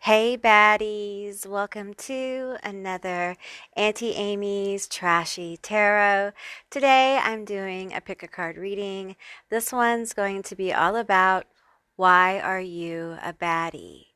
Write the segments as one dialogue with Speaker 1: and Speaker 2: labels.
Speaker 1: Hey baddies, welcome to another Auntie Amy's Trashy Tarot. Today I'm doing a pick a card reading. This one's going to be all about why are you a baddie?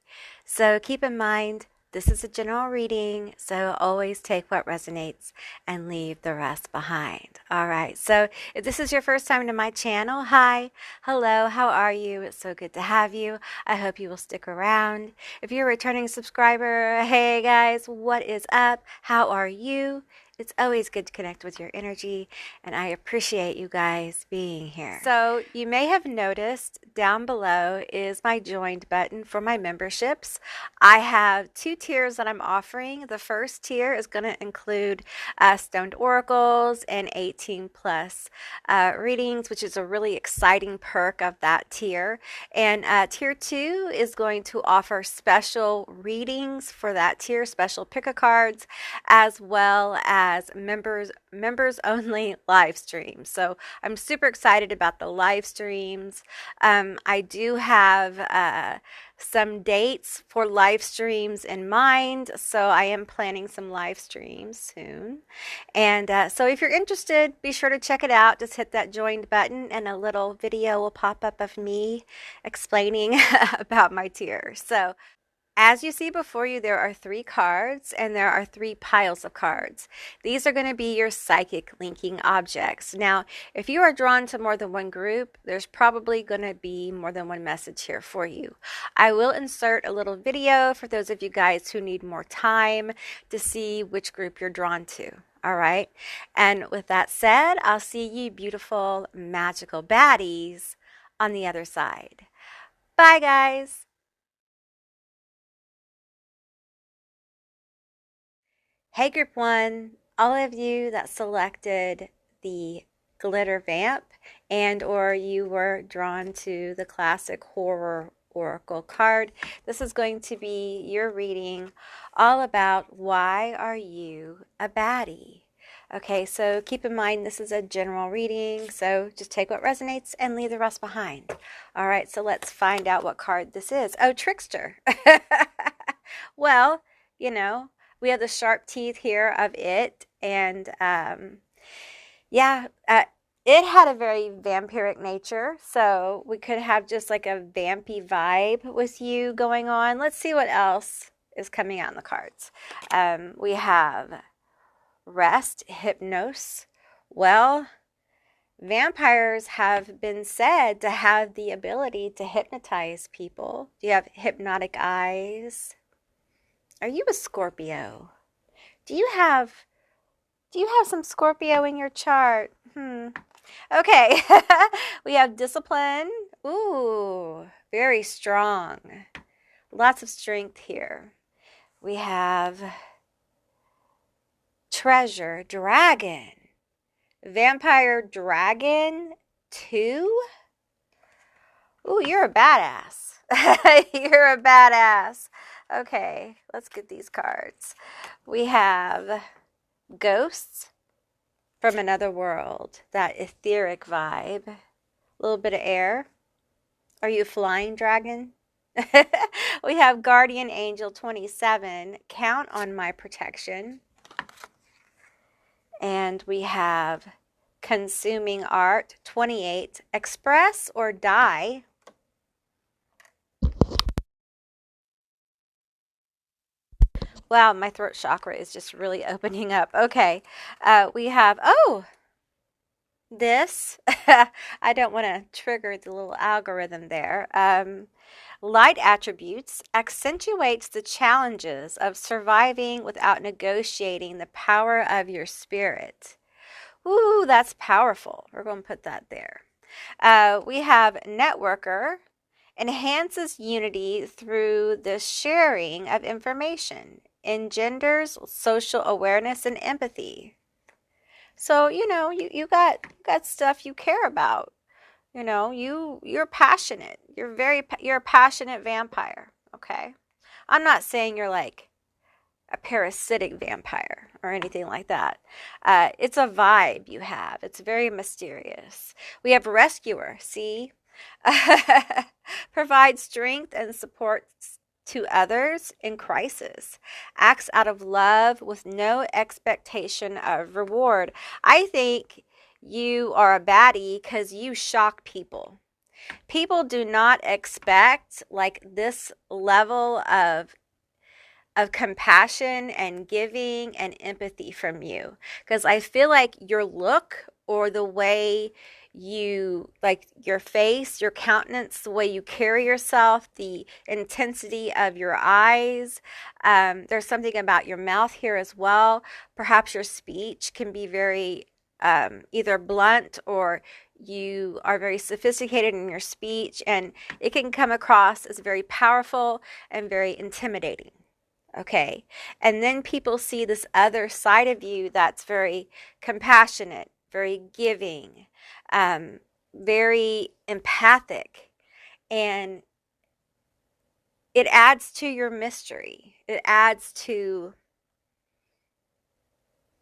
Speaker 1: So keep in mind this is a general reading, so always take what resonates and leave the rest behind. All right, so if this is your first time to my channel, hi, hello, how are you? It's so good to have you. I hope you will stick around. If you're a returning subscriber, hey guys, what is up? How are you? It's always good to connect with your energy, and I appreciate you guys being here. So, you may have noticed down below is my joined button for my memberships. I have two tiers that I'm offering. The first tier is going to include stoned oracles and 18 plus readings, which is a really exciting perk of that tier. And tier 2 is going to offer special readings for that tier, special pick a cards, as well as members only live streams. So I'm super excited about the live streams. I do have some dates for live streams in mind, so I am planning some live streams soon. And so if you're interested, be sure to check it out. Just hit that joined button and a little video will pop up of me explaining about my tiers. So as you see before you, there are 3 cards and there are 3 piles of cards. These are going to be your psychic linking objects. Now, if you are drawn to more than one group, there's probably going to be more than one message here for you. I will insert a little video for those of you guys who need more time to see which group you're drawn to. All right. And with that said, I'll see you beautiful, magical baddies on the other side. Bye, guys. Hey Group 1, all of you that selected the glitter vamp and or you were drawn to the classic horror oracle card, this is going to be your reading all about why are you a baddie? Okay, so keep in mind this is a general reading, so just take what resonates and leave the rest behind. All right, so let's find out what card this is. Oh, Trickster. Well, you know, we have the sharp teeth here of it, and yeah, it had a very vampiric nature, so we could have just like a vampy vibe with you going on. Let's see what else is coming out in the cards. We have rest, hypnos. Well, vampires have been said to have the ability to hypnotize people. Do you have hypnotic eyes? Are you a Scorpio? Do you have some Scorpio in your chart? Okay. We have discipline. Ooh, very strong. Lots of strength here. We have treasure, dragon. Vampire dragon 2. Ooh, you're a badass. You're a badass. Okay, let's get these cards. We have ghosts from another world, that etheric vibe. A little bit of air. Are you a flying dragon? We have guardian angel 27, count on my protection. And we have consuming art 28, express or die. Wow, my throat chakra is just really opening up. Okay, we have, this. I don't want to trigger the little algorithm there. Light attributes accentuates the challenges of surviving without negotiating the power of your spirit. Ooh, that's powerful. We're going to put that there. We have networker. Enhances unity through the sharing of information, engenders social awareness and empathy. So, you know, you got stuff you care about. You know, you're passionate. You're a passionate vampire, okay? I'm not saying you're like a parasitic vampire or anything like that. It's a vibe you have. It's very mysterious. We have rescuer, see? Provide strength and support to others in crisis, acts out of love with no expectation of reward. I think you are a baddie because you shock people. People do not expect like this level of compassion and giving and empathy from you, because I feel like your look or the way you, like your face, your countenance, the way you carry yourself, the intensity of your eyes, there's something about your mouth here as well. Perhaps your speech can be very either blunt, or you are very sophisticated in your speech, and it can come across as very powerful and very intimidating. Okay. And then people see this other side of you that's very compassionate, very giving, very empathic. And it adds to your mystery. It adds to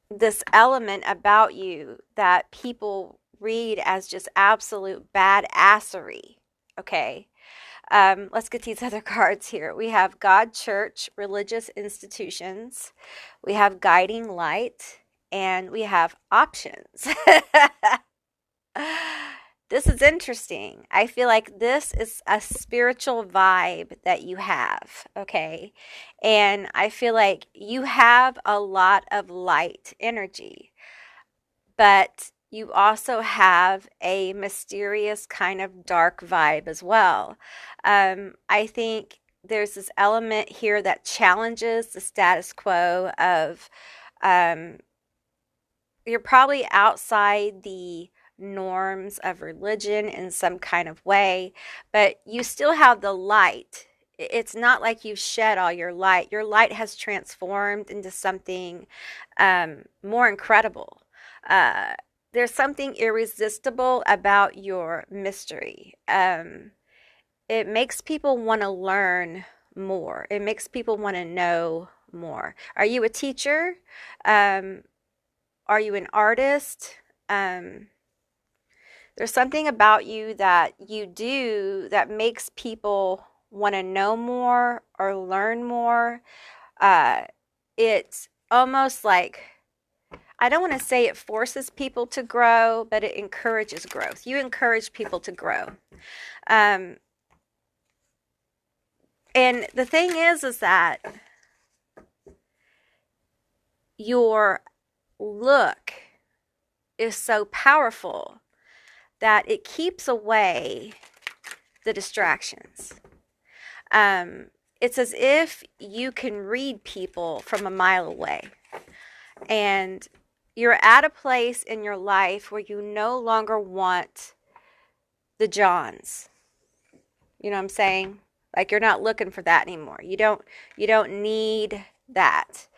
Speaker 1: this element about you that people read as just absolute badassery. Okay. Let's get these other cards here. We have God, church, religious institutions. We have guiding light, and we have options. This is interesting. I feel like this is a spiritual vibe that you have, okay? And I feel like you have a lot of light energy, but you also have a mysterious kind of dark vibe as well. I think there's this element here that challenges the status quo of you're probably outside the norms of religion in some kind of way, but you still have the light. It's not like you've shed all your light. Your light has transformed into something more incredible. There's something irresistible about your mystery. It makes people want to learn more. It makes people want to know more. Are you a teacher? Are you an artist? There's something about you that you do that makes people want to know more or learn more. It's almost like, I don't want to say it forces people to grow, but it encourages growth. You encourage people to grow. And the thing is that your look is so powerful that it keeps away the distractions. It's as if you can read people from a mile away. And you're at a place in your life where you no longer want the Johns. You know what I'm saying? Like, you're not looking for that anymore. You don't need that.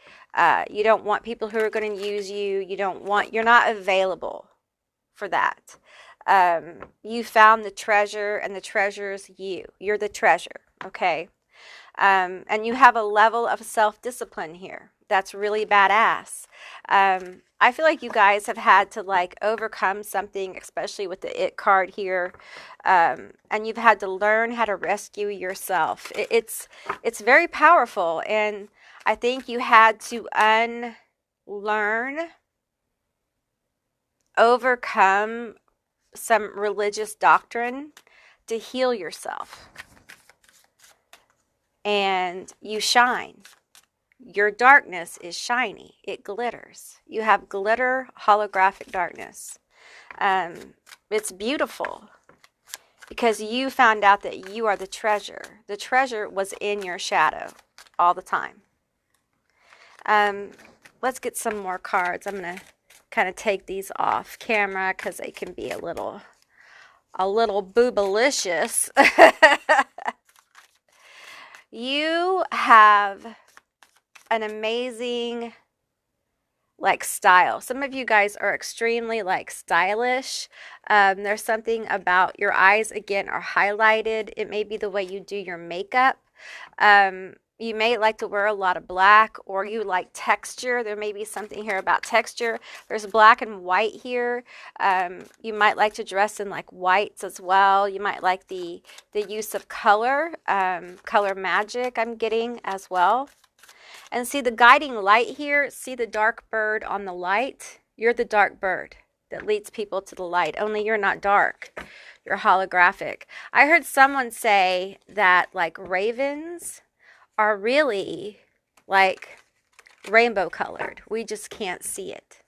Speaker 1: You don't want people who are going to use you. You're not available for that. You found the treasure, and the treasure's you. You're the treasure, okay? And you have a level of self-discipline here that's really badass. I feel like you guys have had to like overcome something, especially with the it card here. And you've had to learn how to rescue yourself. It's very powerful. And I think you had to unlearn, overcome some religious doctrine to heal yourself. And you shine. Your darkness is shiny. It glitters. You have glitter holographic darkness. It's beautiful because you found out that you are the treasure. The treasure was in your shadow all the time. Let's get some more cards. I'm going to kind of take these off camera because they can be a little boobalicious. You have an amazing like style. Some of you guys are extremely like stylish. There's something about your eyes, again, are highlighted. It may be the way you do your makeup. You may like to wear a lot of black, or you like texture. There may be something here about texture. There's black and white here. You might like to dress in like whites as well. You might like the use of color, color magic I'm getting as well. And see the guiding light here. See the dark bird on the light? You're the dark bird that leads people to the light. Only you're not dark. You're holographic. I heard someone say that like ravens are really like rainbow colored. We just can't see it.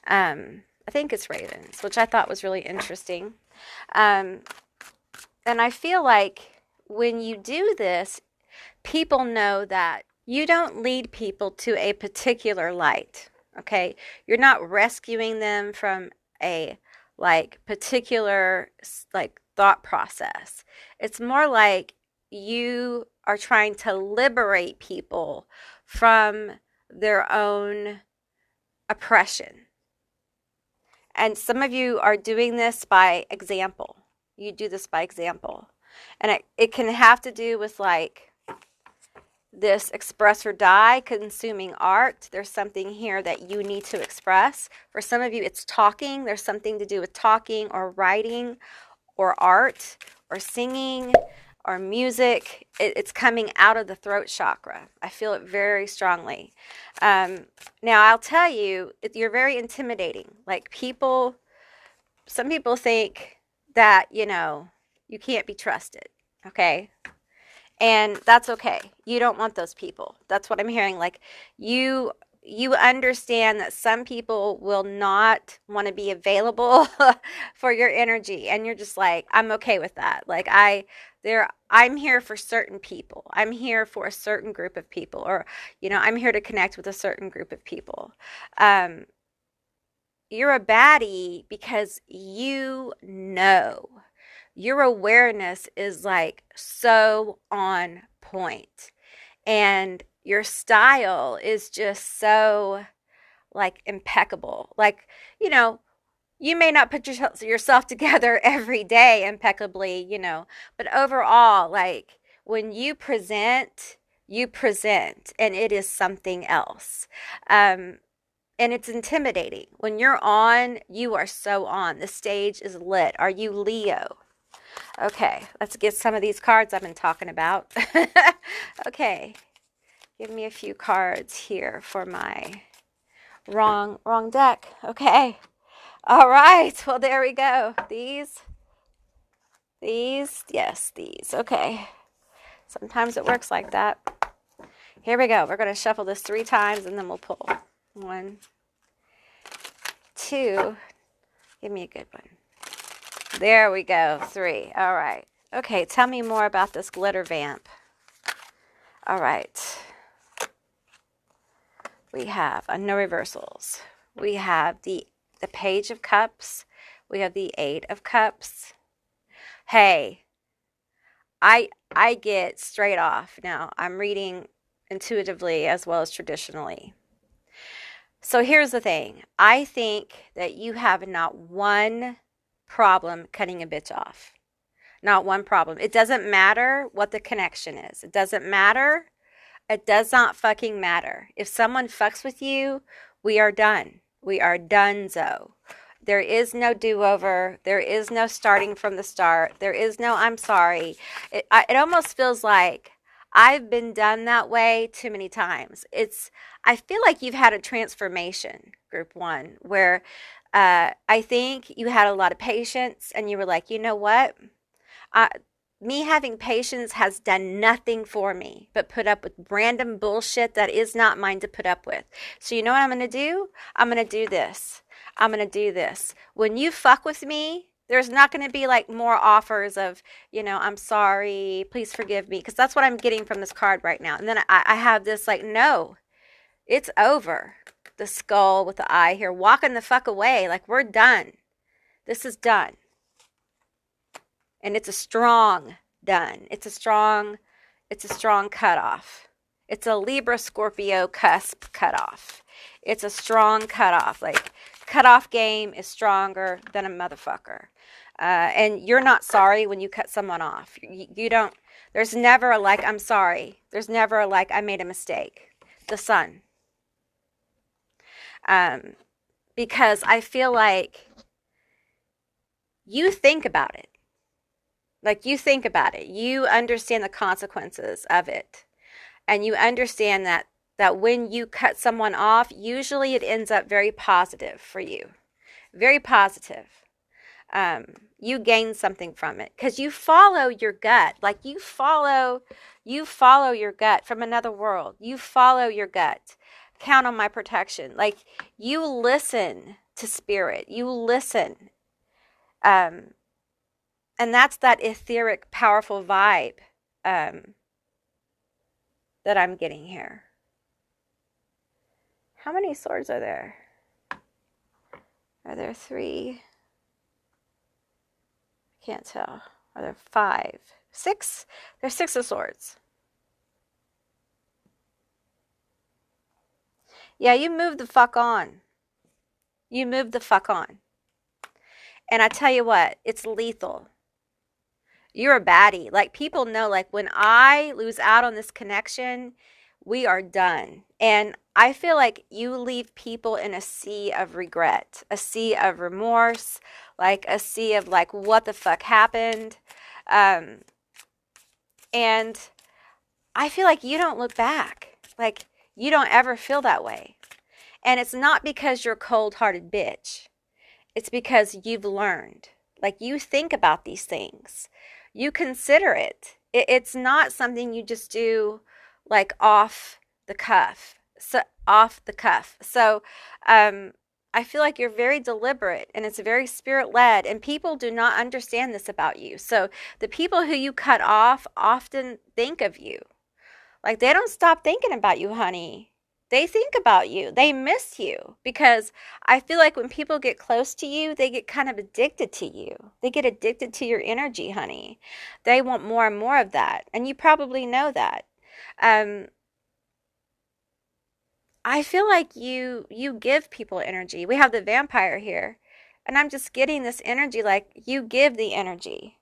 Speaker 1: I think it's ravens, which I thought was really interesting. And I feel like when you do this, people know that you don't lead people to a particular light. Okay? You're not rescuing them from a like particular like thought process. It's more like you are trying to liberate people from their own oppression. And some of you are doing this by example. You do this by example. And it can have to do with like this express or die, consuming art. There's something here that you need to express. For some of you, it's talking. There's something to do with talking or writing or art or singing or music. It's coming out of the throat chakra. I feel it very strongly. Now, I'll tell you, you're very intimidating. Like some people think that, you can't be trusted, okay? And that's okay. You don't want those people. That's what I'm hearing. Like you understand that some people will not want to be available for your energy, and you're just like, I'm okay with that. Like I'm here for certain people. I'm here for a certain group of people, or I'm here to connect with a certain group of people. You're a baddie because your awareness is like so on point, and your style is just so like impeccable. Like, you may not put yourself together every day impeccably, but overall, like when you present, and it is something else. And it's intimidating. When you're on, you are so on. The stage is lit. Are you Leo? Okay, let's get some of these cards I've been talking about. Okay, give me a few cards here for my wrong deck. Okay, all right. Well, there we go. These. Yes, these. Okay. Sometimes it works like that. Here we go. We're going to shuffle this 3 times and then we'll pull. 1, 2. Give me a good one. There we go. 3. All right. Okay, tell me more about this glitter vamp. All right. We have no reversals. We have the Page of Cups. We have the 8 of Cups. Hey, I get straight off. Now, I'm reading intuitively as well as traditionally. So here's the thing. I think that you have not one problem cutting a bitch off. Not one problem. It doesn't matter what the connection is. It doesn't matter. It does not fucking matter. If someone fucks with you, we are done. We are donezo. There is no do-over. There is no starting from the start. There is no I'm sorry. It almost feels like I've been done that way too many times. I feel like you've had a transformation, group 1, where I think you had a lot of patience and you were like, you know what? Me having patience has done nothing for me but put up with random bullshit that is not mine to put up with. So you know what I'm going to do? I'm going to do this. I'm going to do this. When you fuck with me, there's not going to be like more offers of, I'm sorry, please forgive me. Because that's what I'm getting from this card right now. And then I have this like, no, it's over. The skull with the eye here, walking the fuck away. Like, we're done. This is done. And it's a strong done. It's a strong cutoff. It's a Libra Scorpio cusp cutoff. It's a strong cutoff. Like, cutoff game is stronger than a motherfucker. And you're not sorry when you cut someone off. You don't. There's never a like, I'm sorry. There's never a like, I made a mistake. The Sun. Because I feel like you think about it. Like, you think about it. You understand the consequences of it. And you understand that when you cut someone off, usually it ends up very positive for you. Very positive. You gain something from it because you follow your gut. Like, you follow your gut from another world. You follow your gut. Count on my protection. Like, you listen to spirit. You listen. And that's that etheric, powerful vibe that I'm getting here. How many swords are there? Are there 3? Can't tell. Are there 5? 6? There's 6 of swords. Yeah, you move the fuck on. You move the fuck on. And I tell you what, it's lethal. You're a baddie. Like, people know, like, when I lose out on this connection, we are done. And I feel like you leave people in a sea of regret, a sea of remorse, like a sea of like, what the fuck happened? And I feel like you don't look back. Like, you don't ever feel that way. And it's not because you're a cold-hearted bitch. It's because you've learned. Like, you think about these things. You consider it. It's not something you just do like off the cuff. So I feel like you're very deliberate and it's very spirit-led, and people do not understand this about you. So the people who you cut off often think of you. Like, they don't stop thinking about you, honey. They think about you. They miss you, because I feel like when people get close to you, they get kind of addicted to you. They get addicted to your energy, honey. They want more and more of that. And you probably know that. I feel like you give people energy. We have the vampire here. And I'm just getting this energy, like, you give the energy.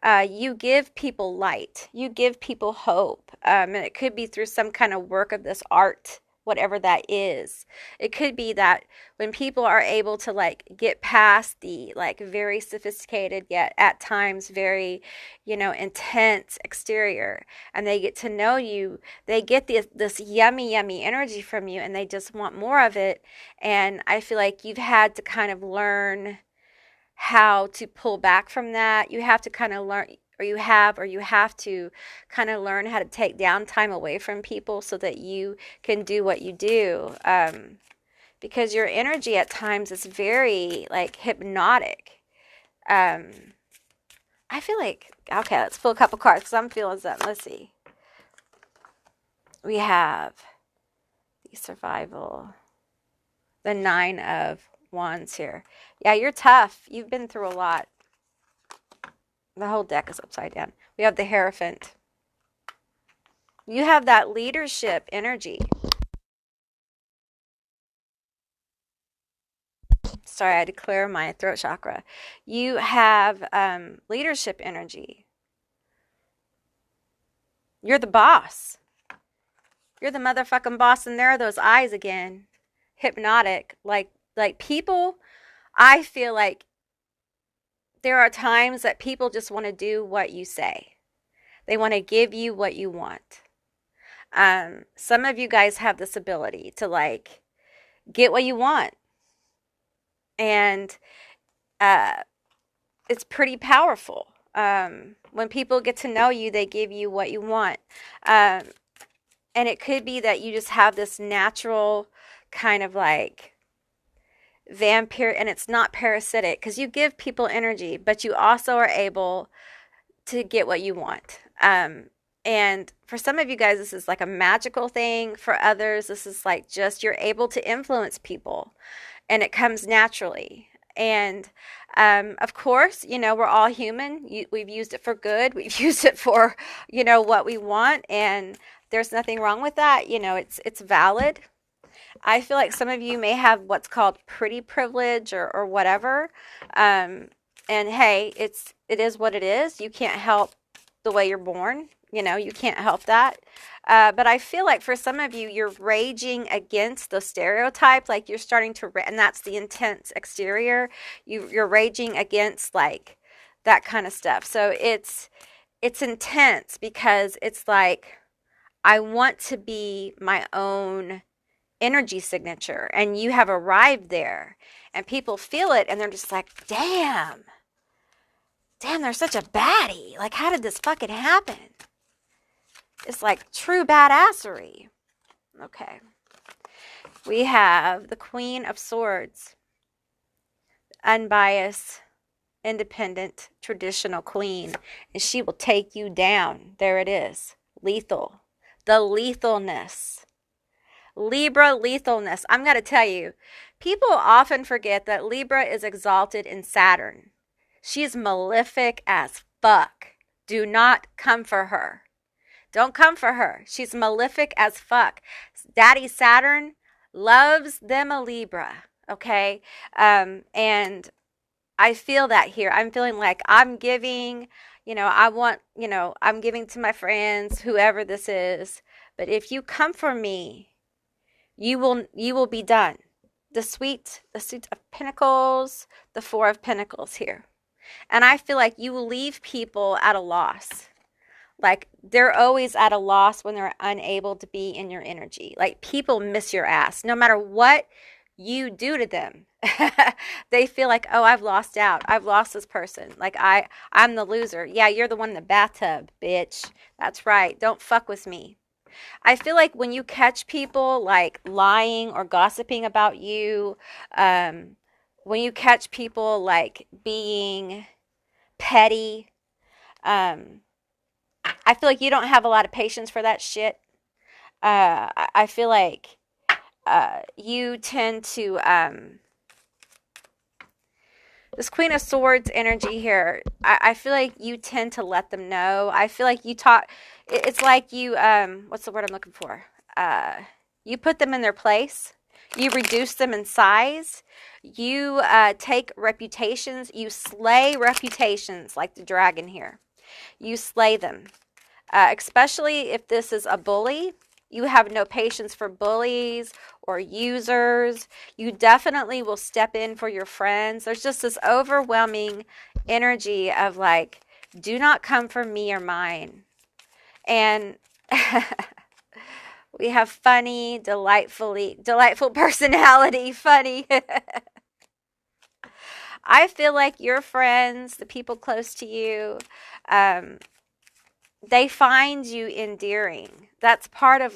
Speaker 1: You give people light. You give people hope. And it could be through some kind of work of this art, whatever that is. It could be that when people are able to, like, get past the, like, very sophisticated, yet at times very, intense exterior, and they get to know you, they get this yummy, yummy energy from you, and they just want more of it. And I feel like you've had to kind of learn how to pull back from that. You have to kind of learn, or you have to kind of learn how to take downtime away from people so that you can do what you do. Because your energy at times is very, like, hypnotic. I feel like, okay, let's pull a couple cards because I'm feeling something. Let's see. We have the survival, the 9 of Wands here. Yeah, you're tough. You've been through a lot. The whole deck is upside down. We have the Hierophant. You have that leadership energy. Sorry, I had to clear my throat chakra. You have leadership energy. You're the boss. You're the motherfucking boss, and there are those eyes again. Hypnotic. Like people, I feel like there are times that people just want to do what you say. They want to give you what you want. Some of you guys have this ability to, like, get what you want. And it's pretty powerful. When people get to know you, they give you what you want. And it could be that you just have this natural kind of, like, vampire, and it's not parasitic because you give people energy, but you also are able to get what you want. And for some of you guys, this is like a magical thing. For others, this is like just you're able to influence people, and it comes naturally. And of course, we're all human. We've used it for good. We've used it for, what we want, and there's nothing wrong with that. It's valid. I feel like some of you may have what's called pretty privilege or whatever. And hey, it is what it is. You can't help the way you're born. You know, you can't help that. But I feel like for some of you, you're raging against the stereotype. Like you're starting to, and that's the intense exterior. You're raging against like that kind of stuff. So it's intense because it's like, I want to be my own energy signature, and you have arrived there, and people feel it, and they're just like, damn, they're such a baddie. Like, how did this fucking happen? It's like true badassery. Okay. We have the Queen of Swords, unbiased, independent, traditional queen, and she will take you down. There it is. Lethal. The lethalness. Libra lethalness. I'm going to tell you, people often forget that Libra is exalted in Saturn. She's malefic as fuck. Do not come for her. Don't come for her. She's malefic as fuck. Daddy Saturn loves them a Libra. Okay? And I feel that here. I'm feeling like I'm giving, I'm giving to my friends, whoever this is. But if you come for me, you will be done. The Suit of Pentacles, the Four of Pentacles here. And I feel like you will leave people at a loss. Like they're always at a loss when they're unable to be in your energy. Like people miss your ass no matter what you do to them. They feel like, oh, I've lost out. I've lost this person. Like I'm the loser. Yeah, you're the one in the bathtub, bitch. That's right. Don't fuck with me. I feel like when you catch people like lying or gossiping about you, when you catch people like being petty, I feel like you don't have a lot of patience for that shit. I feel like you tend to, this Queen of Swords energy here, I feel like you tend to let them know. I feel like you talk, it's like you, what's the word I'm looking for? You put them in their place. You reduce them in size. You take reputations. You slay reputations like the dragon here. You slay them. Especially if this is a bully. You have no patience for bullies or users. You definitely will step in for your friends. There's just this overwhelming energy of like, do not come for me or mine. And we have funny, delightful personality, funny. I feel like your friends, the people close to you, they find you endearing. That's part of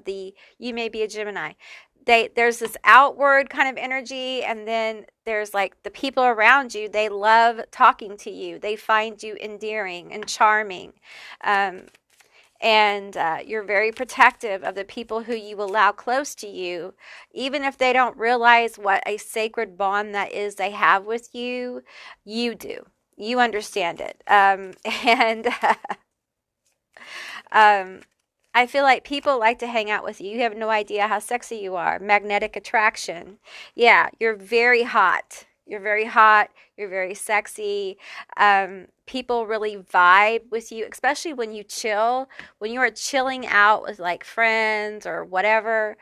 Speaker 1: the, you may be a Gemini. There's this outward kind of energy, and then there's like the people around you, they love talking to you. They find you endearing and charming. And you're very protective of the people who you allow close to you, even if they don't realize what a sacred bond that is they have with you. You do. You understand it. I feel like people like to hang out with you. You have no idea how sexy you are. Magnetic attraction. Yeah, you're very hot. You're very hot. You're very sexy. People really vibe with you, especially when you chill. When you are chilling out with like friends or whatever.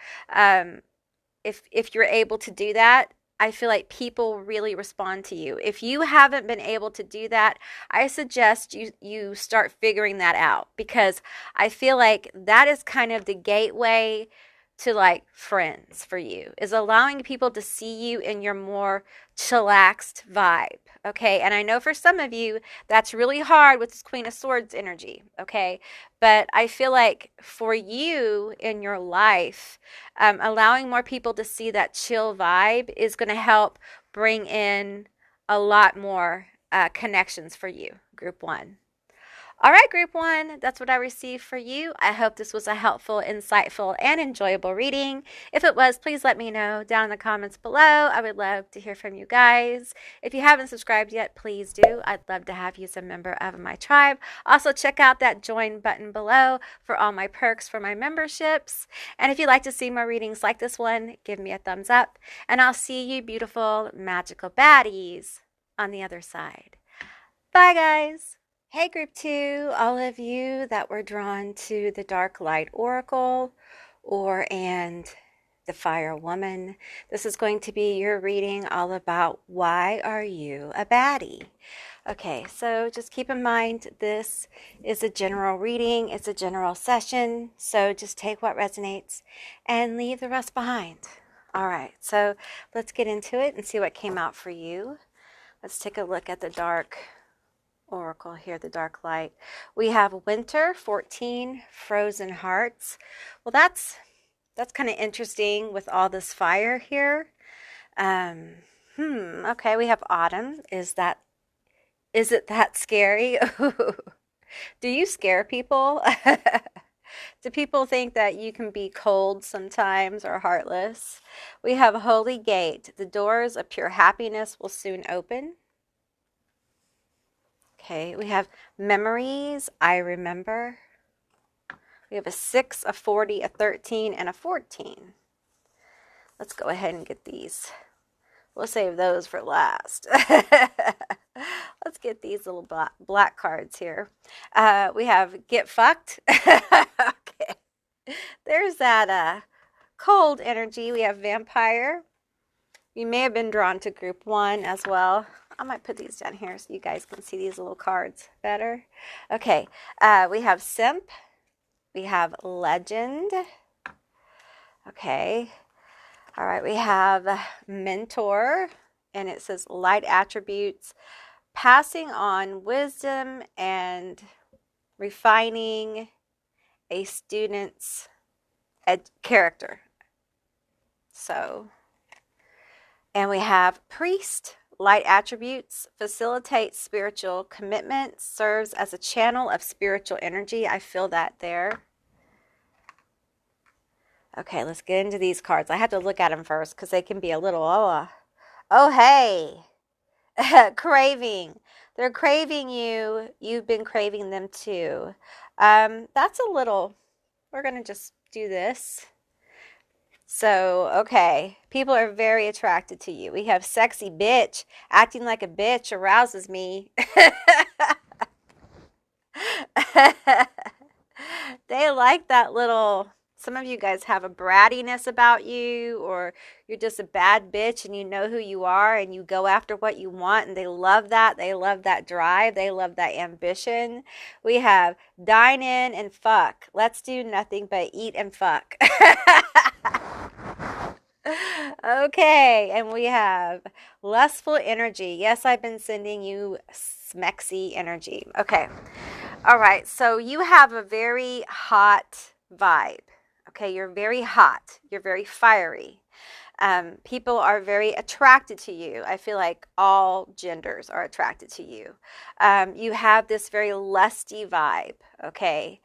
Speaker 1: If you're able to do that, I feel like people really respond to you. If you haven't been able to do that, I suggest you start figuring that out, because I feel like that is kind of the gateway to like friends for you, is allowing people to see you in your more chillaxed vibe. Okay. And I know for some of you, that's really hard with this Queen of Swords energy. Okay. But I feel like for you in your life, allowing more people to see that chill vibe is going to help bring in a lot more connections for you, Group 1. All right, Group 1, that's what I received for you. I hope this was a helpful, insightful, and enjoyable reading. If it was, please let me know down in the comments below. I would love to hear from you guys. If you haven't subscribed yet, please do. I'd love to have you as a member of my tribe. Also, check out that join button below for all my perks for my memberships. And if you'd like to see more readings like this one, give me a thumbs up. And I'll see you beautiful, magical baddies on the other side. Bye, guys. Hey, Group 2, all of you that were drawn to the Dark Light Oracle and the Fire Woman. This is going to be your reading all about Why Are You a Baddie? Okay, so just keep in mind this is a general reading, it's a general session, so just take what resonates and leave the rest behind. All right, so let's get into it and see what came out for you. Let's take a look at the Dark Oracle here, the Dark Light. We have Winter 14, Frozen Hearts. Well, that's kind of interesting with all this fire here. Okay, we have Autumn. Is it that scary? Do you scare people? Do people think that you can be cold sometimes or heartless? We have Holy Gate. The doors of pure happiness will soon open. Okay, we have Memories, I Remember. We have a 6, a 40, a 13, and a 14. Let's go ahead and get these. We'll save those for last. Let's get these little black cards here. We have Get Fucked. Okay. There's that cold energy. We have Vampire. You may have been drawn to Group 1 as well. I might put these down here so you guys can see these little cards better. Okay, we have Simp. We have Legend. Okay. All right, we have Mentor, and it says Light Attributes, passing on wisdom and refining a student's character. So, and we have Priest. Light attributes, facilitates spiritual commitment, serves as a channel of spiritual energy. I feel that there. Okay, let's get into these cards. I have to look at them first because they can be a little, hey, craving. They're craving you. You've been craving them too. That's a little, we're going to just do this. So, okay, people are very attracted to you. We have Sexy Bitch. Acting like a bitch arouses me. They like that little, some of you guys have a brattiness about you, or you're just a bad bitch and you know who you are and you go after what you want, and they love that. They love that drive. They love that ambition. We have Dine in and fuck. Let's do nothing but eat and fuck. Okay, and we have lustful energy. Yes, I've been sending you smexy energy. Okay, all right, so you have a very hot vibe. Okay, you're very hot. You're very fiery. People are very attracted to you. I feel like all genders are attracted to you. You have this very lusty vibe, okay?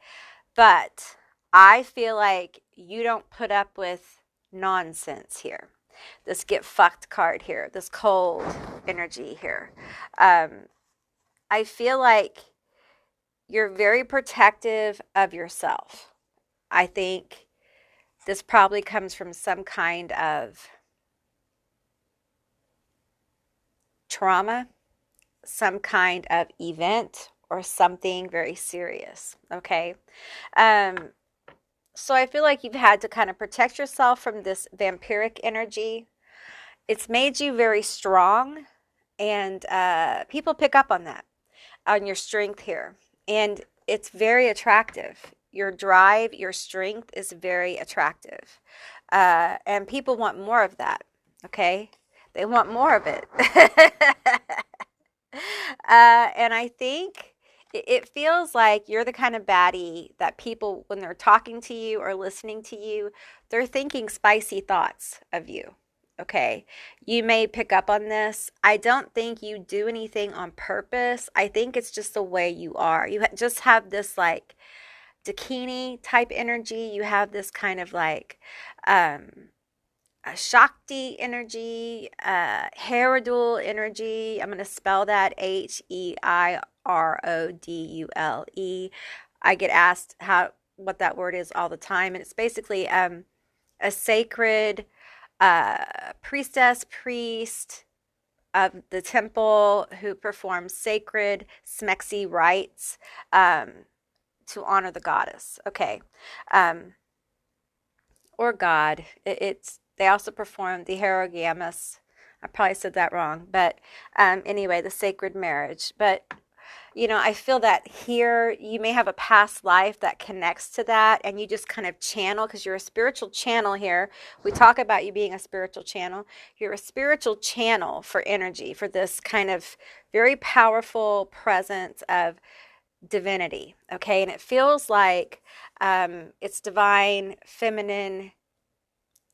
Speaker 1: But I feel like you don't put up with nonsense here. This get fucked card here, this cold energy here. I feel like you're very protective of yourself. I think this probably comes from some kind of trauma, some kind of event, or something very serious, okay? So I feel like you've had to kind of protect yourself from this vampiric energy. It's made you very strong, and people pick up on that, on your strength here. And it's very attractive. Your drive, your strength is very attractive. And people want more of that, okay? They want more of it. And I think it feels like you're the kind of baddie that people, when they're talking to you or listening to you, they're thinking spicy thoughts of you. Okay, you may pick up on this. I don't think you do anything on purpose. I think it's just the way you are. You just have this like Dakini type energy. You have this kind of like a Shakti energy, Herodule energy. I'm going to spell that Heirodule. I get asked what that word is all the time, and it's basically a sacred priestess, priest, of the temple who performs sacred smexy rites to honor the goddess. Okay. Or God. It's they also perform the Herogamus. I probably said that wrong, but anyway, the sacred marriage. But I feel that here you may have a past life that connects to that, and you just kind of channel because you're a spiritual channel here. We talk about you being a spiritual channel. You're a spiritual channel for energy, for this kind of very powerful presence of divinity. Okay, and it feels like it's divine, feminine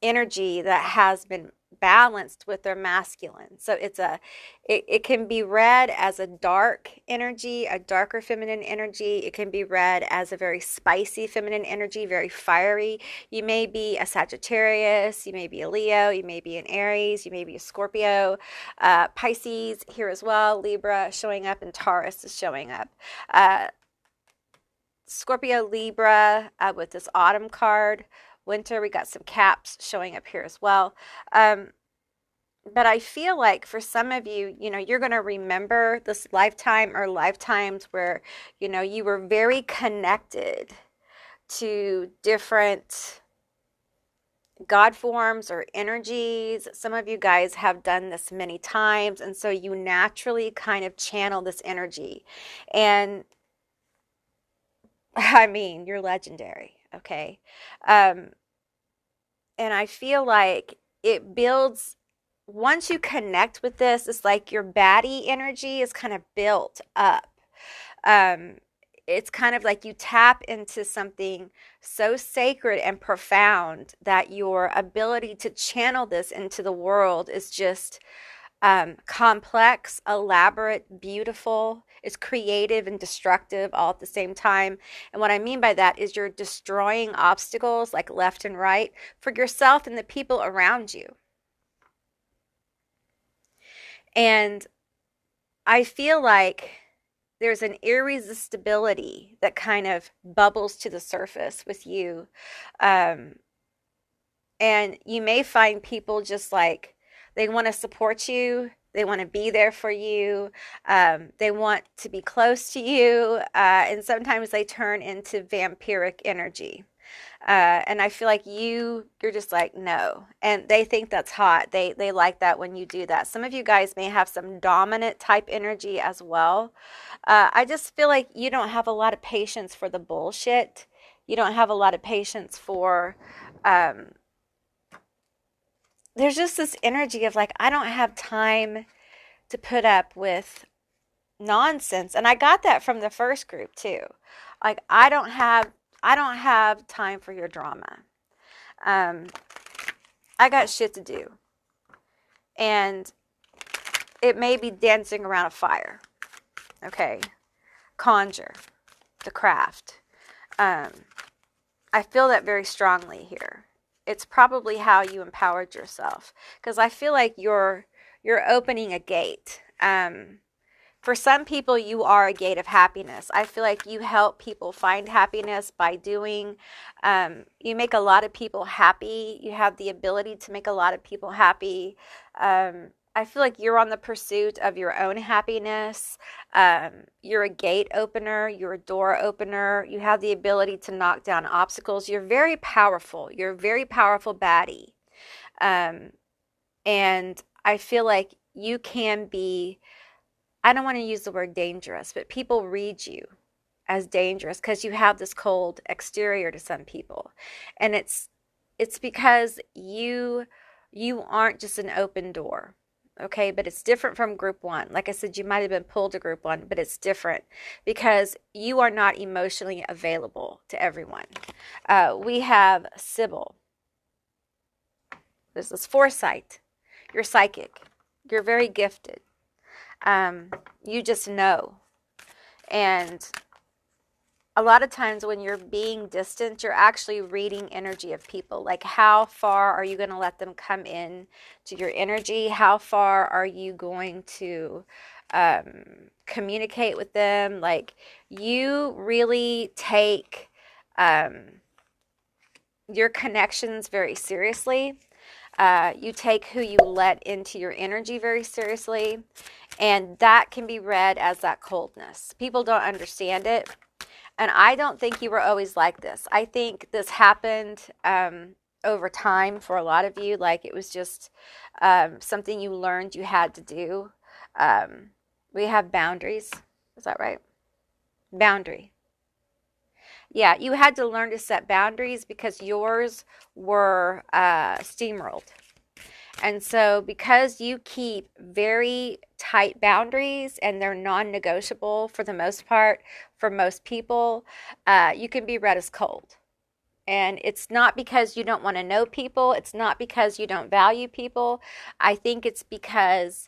Speaker 1: energy that has been balanced with their masculine. So it can be read as a dark energy, a darker feminine energy. It can be read as a very spicy feminine energy, very fiery. You may be a Sagittarius, you may be a Leo, you may be an Aries, you may be a Scorpio, Pisces here as well, Libra showing up, and Taurus is showing up. Scorpio, Libra with this autumn card. Winter, we got some caps showing up here as well. But I feel like for some of you, you're going to remember this lifetime or lifetimes where, you were very connected to different God forms or energies. Some of you guys have done this many times, and so you naturally kind of channel this energy. And I mean, you're legendary, okay? And I feel like it builds, once you connect with this, it's like your baddie energy is kind of built up. It's kind of like you tap into something so sacred and profound that your ability to channel this into the world is just complex, elaborate, beautiful. It's creative and destructive all at the same time. And what I mean by that is you're destroying obstacles like left and right for yourself and the people around you. And I feel like there's an irresistibility that kind of bubbles to the surface with you. And you may find people just like, they want to support you. They want to be there for you. They want to be close to you. And sometimes they turn into vampiric energy. And I feel like you're just like, no. And they think that's hot. They like that when you do that. Some of you guys may have some dominant type energy as well. I just feel like you don't have a lot of patience for the bullshit. You don't have a lot of patience for... there's just this energy of like, I don't have time to put up with nonsense. And I got that from the first group too. Like, I don't have time for your drama. I got shit to do. And it may be dancing around a fire. Okay. Conjure. The craft. I feel that very strongly here. It's probably how you empowered yourself, because I feel like you're opening a gate. For some people, you are a gate of happiness. I feel like you help people find happiness by doing, you make a lot of people happy. You have the ability to make a lot of people happy. I feel like you're on the pursuit of your own happiness. You're a gate opener. You're a door opener. You have the ability to knock down obstacles. You're very powerful. You're a very powerful baddie. And I feel like you can be, I don't want to use the word dangerous, but people read you as dangerous because you have this cold exterior to some people. And it's because you aren't just an open door. Okay, but it's different from group one. Like I said, you might have been pulled to group one, but it's different because you are not emotionally available to everyone. We have Sybil. This is foresight. You're psychic. You're very gifted. You just know. And a lot of times when you're being distant, you're actually reading energy of people. Like, how far are you going to let them come in to your energy? How far are you going to communicate with them? Like, you really take your connections very seriously. You take who you let into your energy very seriously. And that can be read as that coldness. People don't understand it. And I don't think you were always like this. I think this happened over time for a lot of you. Like it was just something you learned you had to do. We have boundaries. Is that right? Boundary. Yeah, you had to learn to set boundaries because yours were steamrolled. And so, because you keep very tight boundaries and they're non negotiable for the most part, for most people, you can be read as cold. And it's not because you don't want to know people, it's not because you don't value people. I think it's because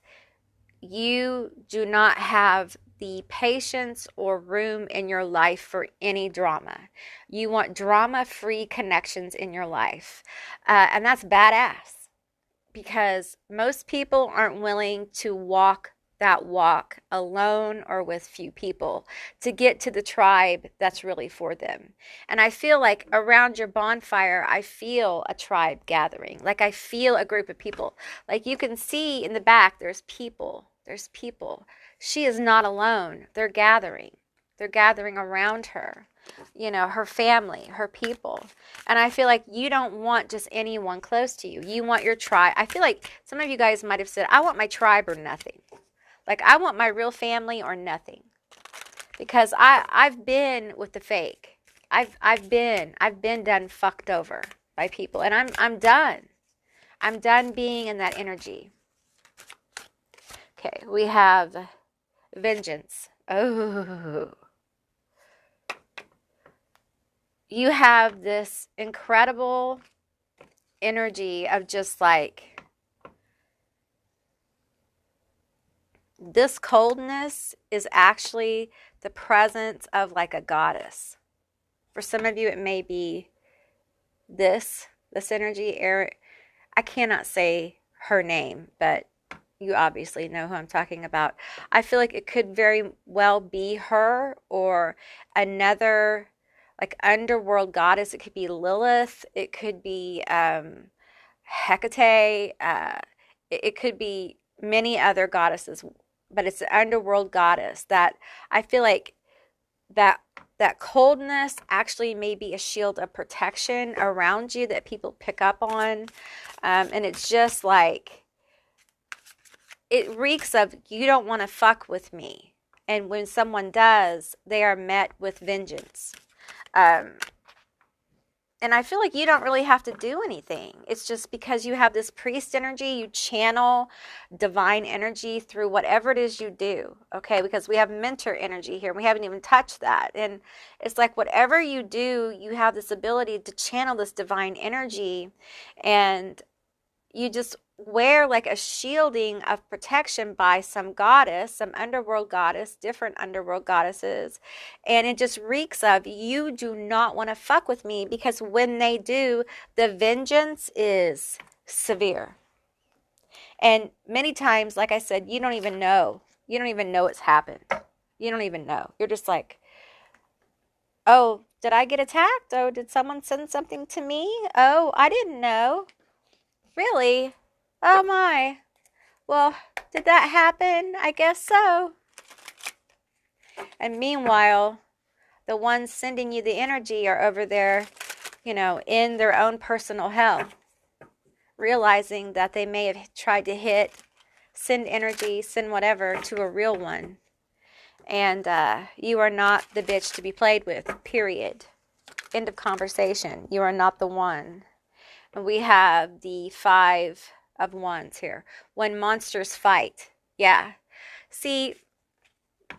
Speaker 1: you do not have the patience or room in your life for any drama. You want drama-free connections in your life. And that's badass because most people aren't willing to walk that walk alone or with few people to get to the tribe that's really for them. And I feel like around your bonfire, I feel a tribe gathering. Like I feel a group of people. Like you can see in the back, there's people. There's people. She is not alone. They're gathering. They're gathering around her, you know, her family, her people. And I feel like you don't want just anyone close to you. You want your tribe. I feel like some of you guys might have said, I want my tribe or nothing. Like I want my real family or nothing. Because I've been with the fake. I've been done fucked over by people. And I'm done. I'm done being in that energy. Okay, we have vengeance. Oh. You have this incredible energy of just like this coldness is actually the presence of like a goddess. For some of you, it may be this energy. I cannot say her name, but you obviously know who I'm talking about. I feel like it could very well be her or another like underworld goddess. It could be Lilith. It could be Hecate. It could be many other goddesses, but it's an underworld goddess that I feel like that coldness actually may be a shield of protection around you that people pick up on. And it's just like, it reeks of you don't want to fuck with me. And when someone does, they are met with vengeance. And I feel like you don't really have to do anything. It's just because you have this priest energy, you channel divine energy through whatever it is you do, okay? Because we have mentor energy here. We haven't even touched that. And it's like whatever you do, you have this ability to channel this divine energy. And you just wear like a shielding of protection by some goddess, some underworld goddess, different underworld goddesses. And it just reeks of, you do not want to fuck with me, because when they do, the vengeance is severe. And many times, like I said, you don't even know. You don't even know it's happened. You don't even know. You're just like, oh, did I get attacked? Oh, did someone send something to me? Oh, I didn't know. Really? Oh my. Well, did that happen? I guess so. And meanwhile, the ones sending you the energy are over there, you know, in their own personal hell, realizing that they may have tried to send energy, send whatever to a real one. And you are not the bitch to be played with, period. End of conversation. You are not the one. And we have the 5 of Wands here. When monsters fight. Yeah. See,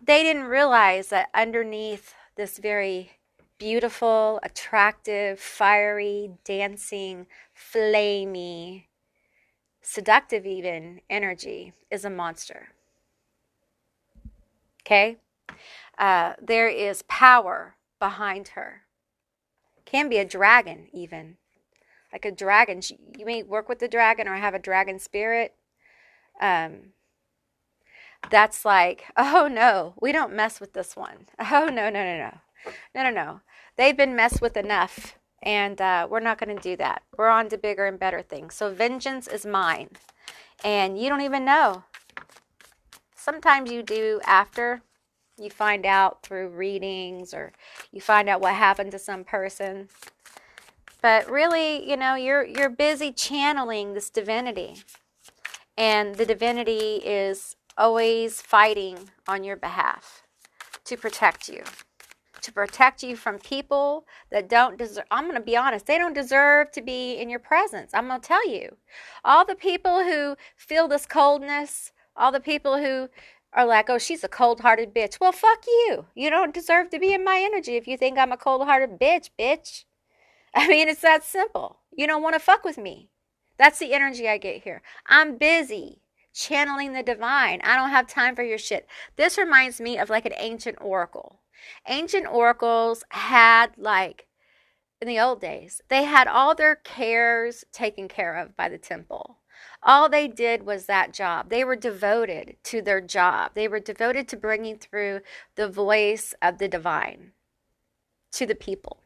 Speaker 1: they didn't realize that underneath this very beautiful, attractive, fiery, dancing, flamey, seductive even energy is a monster. Okay? There is power behind her. Can be a dragon even. Like a dragon. You may work with the dragon or have a dragon spirit. That's like, oh no, we don't mess with this one. Oh no. No. They've been messed with enough. And we're not going to do that. We're on to bigger and better things. So vengeance is mine. And you don't even know. Sometimes you do after you find out through readings, or you find out what happened to some person. But really, you know, you're busy channeling this divinity. And the divinity is always fighting on your behalf to protect you. To protect you from people that don't deserve, I'm going to be honest, they don't deserve to be in your presence. I'm going to tell you. All the people who feel this coldness, all the people who are like, oh, she's a cold-hearted bitch. Well, fuck you. You don't deserve to be in my energy if you think I'm a cold-hearted bitch. I mean, it's that simple. You don't want to fuck with me. That's the energy I get here. I'm busy channeling the divine. I don't have time for your shit. This reminds me of like an ancient oracle. Ancient oracles had, like, in the old days, they had all their cares taken care of by the temple. All they did was that job. They were devoted to their job. They were devoted to bringing through the voice of the divine to the people.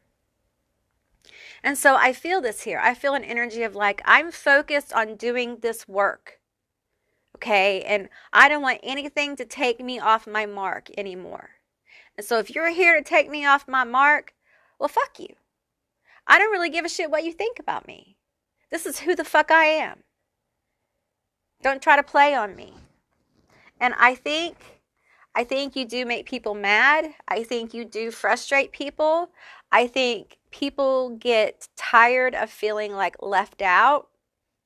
Speaker 1: And so I feel this here. I feel an energy of like, I'm focused on doing this work. Okay? And I don't want anything to take me off my mark anymore. And so if you're here to take me off my mark, well, fuck you. I don't really give a shit what you think about me. This is who the fuck I am. Don't try to play on me. And I think you do make people mad. I think you do frustrate people. I think people get tired of feeling like left out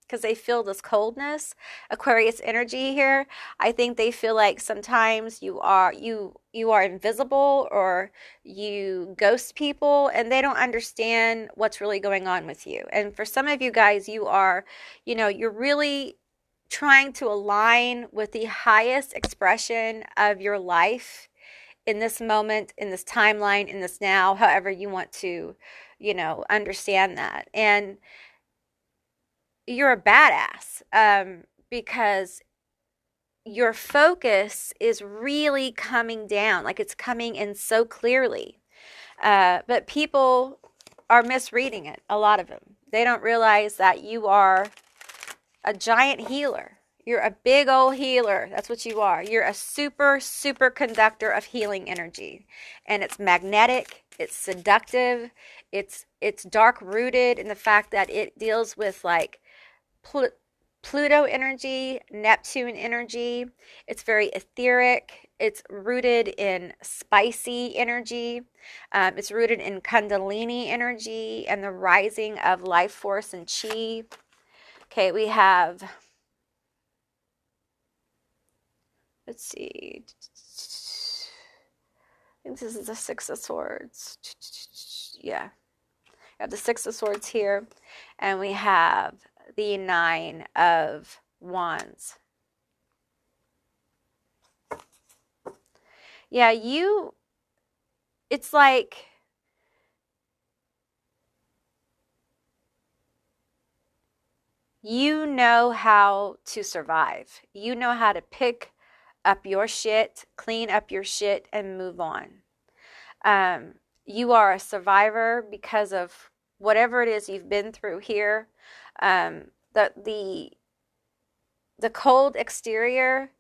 Speaker 1: because they feel this coldness. Aquarius energy here. I think they feel like sometimes you are invisible, or you ghost people, and they don't understand what's really going on with you. And for some of you guys, you are, you know, you're really trying to align with the highest expression of your life in this moment, in this timeline, in this now, however you want to, you know, understand that. And you're a badass because your focus is really coming down, like it's coming in so clearly. But people are misreading it, a lot of them. They don't realize that you are a giant healer. You're a big old healer. That's what you are. You're a super, super conductor of healing energy. And it's magnetic. It's seductive. It's dark rooted in the fact that it deals with like Pluto energy, Neptune energy. It's very etheric. It's rooted in spicy energy. It's rooted in Kundalini energy and the rising of life force and chi. Okay, we have, let's see, I think this is the Six of Swords. Yeah, we have the Six of Swords here, and we have the Nine of Wands. Yeah, it's like, you know how to survive. You know how to pick up your shit, clean up your shit, and move on. You are a survivor because of whatever it is you've been through here. The cold exterior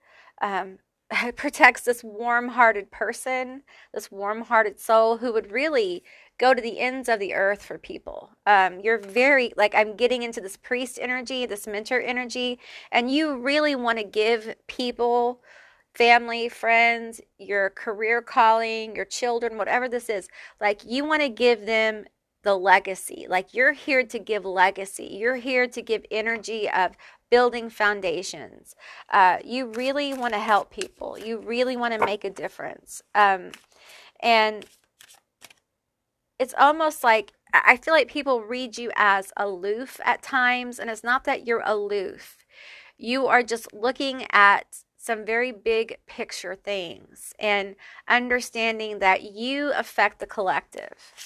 Speaker 1: protects this warm-hearted person, this warm-hearted soul who would really go to the ends of the earth for people. You're very, like, I'm getting into this priest energy, this mentor energy, and you really want to give people, family, friends, your career calling, your children, whatever this is, like, you want to give them the legacy. Like, you're here to give legacy. You're here to give energy of building foundations. You really want to help people. You really want to make a difference. And it's almost like, I feel like people read you as aloof at times, and it's not that you're aloof. You are just looking at some very big picture things and understanding that you affect the collective.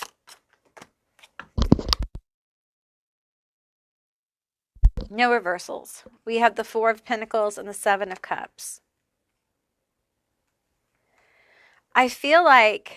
Speaker 1: No reversals. We have the Four of Pentacles and the Seven of Cups. I feel like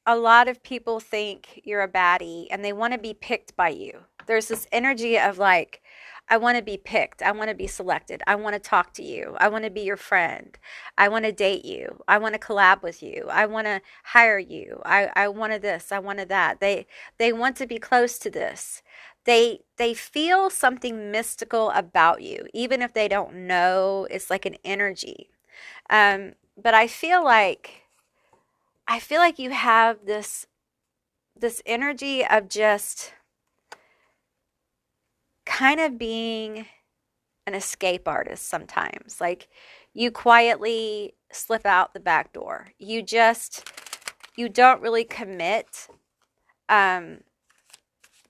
Speaker 1: a lot of people think you're a baddie and they want to be picked by you. There's this energy of like, I want to be picked. I want to be selected. I want to talk to you. I want to be your friend. I want to date you. I want to collab with you. I want to hire you. I wanted this. I wanted that. They want to be close to this. They feel something mystical about you, even if they don't know. It's like an energy. But I feel like you have this energy of just kind of being an escape artist sometimes. Like you quietly slip out the back door. You don't really commit.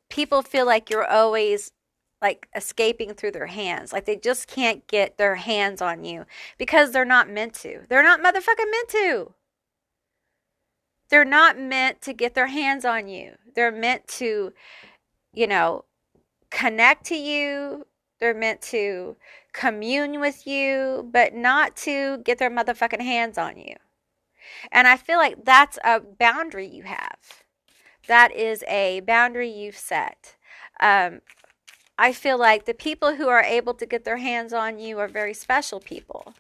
Speaker 1: People feel like you're always like escaping through their hands. Like they just can't get their hands on you because they're not meant to. They're not motherfucking meant to. They're not meant to get their hands on you. They're meant to, you know, connect to you. They're meant to commune with you, but not to get their motherfucking hands on you. And I feel like that's a boundary you have. That is a boundary you've set. I feel like the people who are able to get their hands on you are very special people.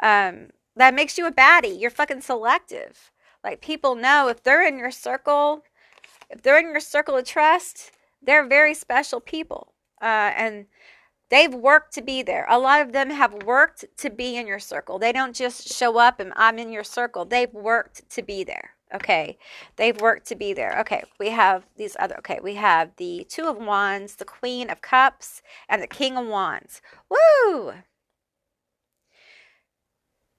Speaker 1: That makes you a baddie. You're fucking selective. Like people know if they're in your circle, of trust, they're very special people. And they've worked to be there. A lot of them have worked to be in your circle. They don't just show up and I'm in your circle. They've worked to be there. Okay. They've worked to be there. Okay. We have these other, okay. We have the Two of Wands, the Queen of Cups, and the King of Wands. Woo!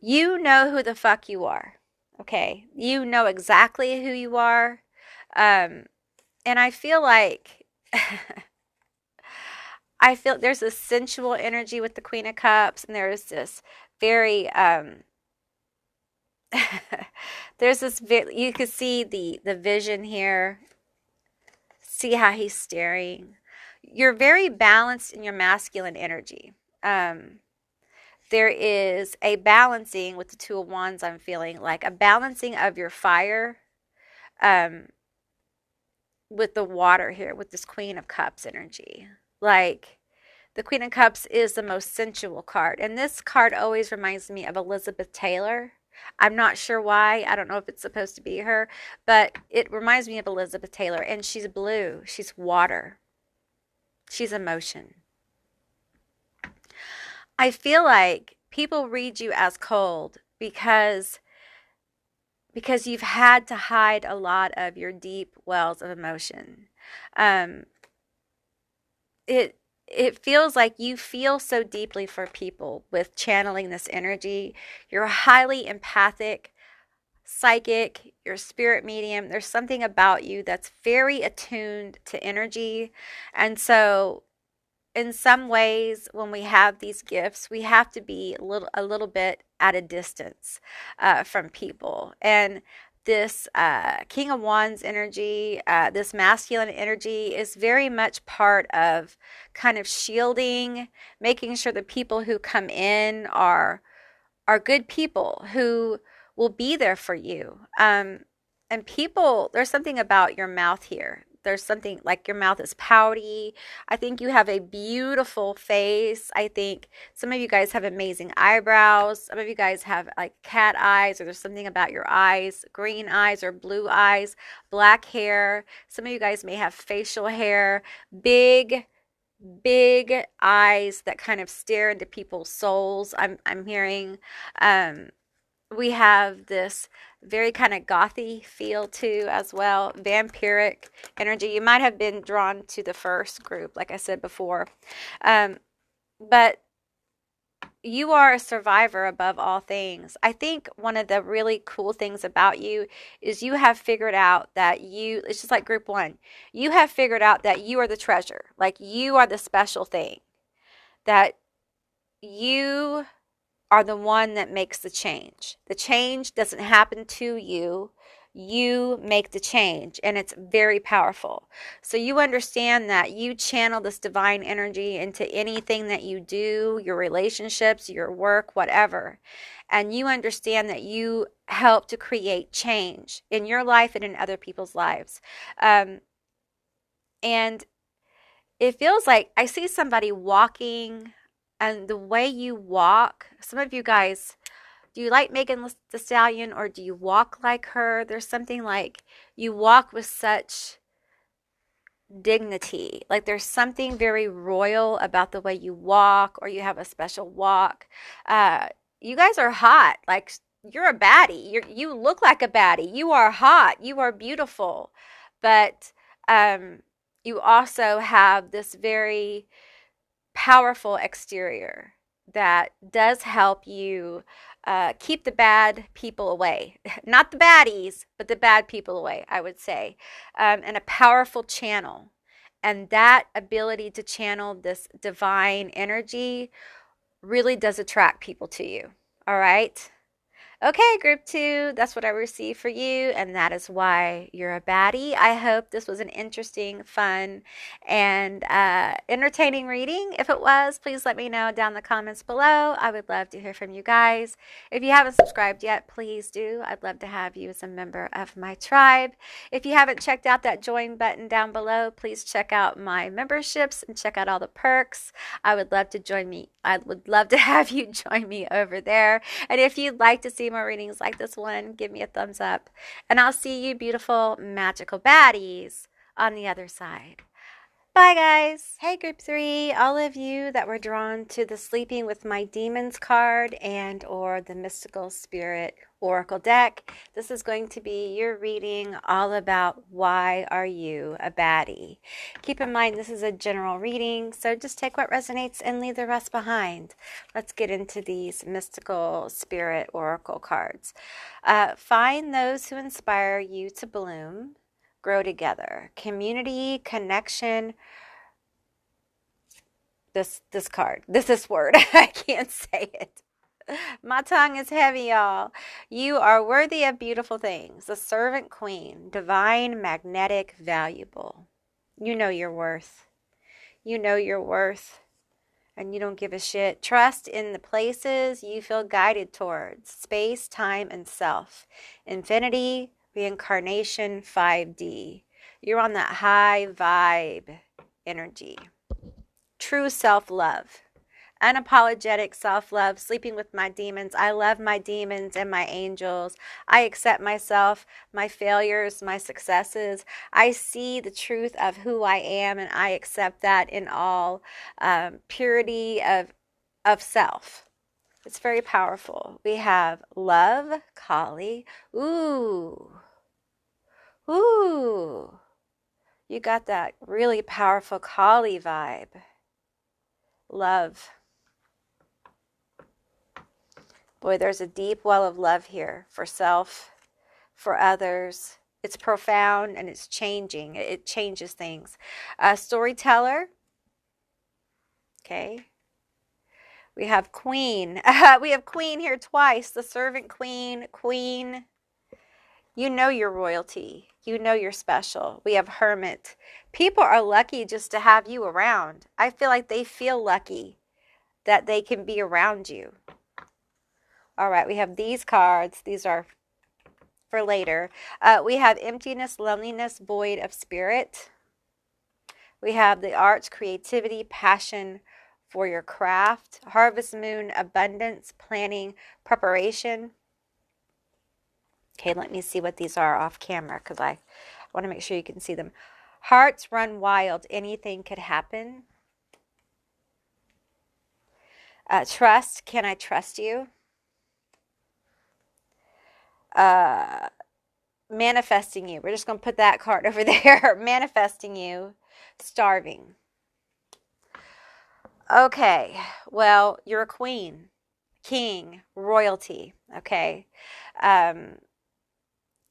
Speaker 1: You know who the fuck you are. Okay. You know exactly who you are. And I feel like I feel there's a sensual energy with the Queen of Cups, and there's this very there's this you can see the vision here. See how he's staring. You're very balanced in your masculine energy. There is a balancing with the Two of Wands. I'm feeling like a balancing of your fire with the water here, with this Queen of Cups energy. Like the Queen of Cups is the most sensual card. And this card always reminds me of Elizabeth Taylor. I'm not sure why. I don't know if it's supposed to be her, but it reminds me of Elizabeth Taylor. And she's blue. She's water. She's emotion. I feel like people read you as cold because you've had to hide a lot of your deep wells of emotion. It feels like you feel so deeply for people with channeling this energy. You're highly empathic, psychic, you're a spirit medium. There's something about you that's very attuned to energy. And so in some ways, when we have these gifts, we have to be a little bit at a distance from people. And this King of Wands energy, this masculine energy is very much part of kind of shielding, making sure the people who come in are good people who will be there for you. And people, there's something about your mouth here. There's something like your mouth is pouty. I think you have a beautiful face. I think some of you guys have amazing eyebrows. Some of you guys have like cat eyes, or there's something about your eyes, green eyes or blue eyes, black hair. Some of you guys may have facial hair, big eyes that kind of stare into people's souls. I'm hearing we have this very kind of gothy feel too as well, vampiric energy. You might have been drawn to the first group, like I said before, but you are a survivor above all things. I think one of the really cool things about you is you have figured out that it's just like group one, you have figured out that you are the treasure, like you are the special thing, that you are the one that makes the change. The change doesn't happen to you. you make the change, and it's very powerful. So you understand that you channel this divine energy into anything that you do, your relationships, your work, whatever. And you understand that you help to create change in your life and in other people's lives. And it feels like I see somebody walking, and the way you walk, some of you guys, do you like Megan the Stallion, or do you walk like her? There's something like you walk with such dignity. Like there's something very royal about the way you walk, or you have a special walk. You guys are hot. Like you're a baddie. You look like a baddie. You are hot. You are beautiful. But you also have this very powerful exterior that does help you keep the bad people away. Not the baddies, but the bad people away, I would say. And a powerful channel. And that ability to channel this divine energy really does attract people to you. All right? Okay, group 2, that's what I received for you, and that is why you're a baddie. I hope this was an interesting, fun, and entertaining reading. If it was, please let me know down in the comments below. I would love to hear from you guys. If you haven't subscribed yet, please do. I'd love to have you as a member of my tribe. If you haven't checked out that join button down below, please check out my memberships and check out all the perks. I would love to have you join me over there. And if you'd like to see more readings like this one, give me a thumbs up. And I'll see you beautiful, magical baddies on the other side. Bye, guys. Hey, group 3, all of you that were drawn to the Sleeping with My Demons card and or the Mystical Spirit Oracle deck. This is going to be your reading all about why are you a baddie. Keep in mind, this is a general reading, so just take what resonates and leave the rest behind. Let's get into these Mystical Spirit Oracle cards. Find those who inspire you to bloom. Grow together. Community, connection. This card. This word. I can't say it. My tongue is heavy, y'all. You are worthy of beautiful things. The servant queen. Divine, magnetic, valuable. You know your worth. You know your worth. And you don't give a shit. Trust in the places you feel guided towards. Space, time, and self. Infinity, reincarnation, 5D. You're on that high vibe energy. True self-love. Unapologetic self-love. Sleeping with my demons. I love my demons and my angels. I accept myself, my failures, my successes. I see the truth of who I am, and I accept that in all purity of self. It's very powerful. We have love, Kali. Ooh. Ooh. You got that really powerful Kali vibe. Love. Boy, there's a deep well of love here for self, for others. It's profound and it's changing. It changes things. Storyteller. Okay. We have queen. We have queen here twice. The servant queen, queen. You know your royalty. You know you're special. We have hermit. People are lucky just to have you around. I feel like they feel lucky that they can be around you. All right, we have these cards. These are for later. We have emptiness, loneliness, void of spirit. We have the arts, creativity, passion for your craft. Harvest moon, abundance, planning, preparation. Okay, let me see what these are off camera because I want to make sure you can see them. Hearts run wild. Anything could happen. Trust. Can I trust you? Manifesting you. We're just going to put that card over there. Manifesting you. Starving. Okay. Well, you're a queen, king, royalty. Okay.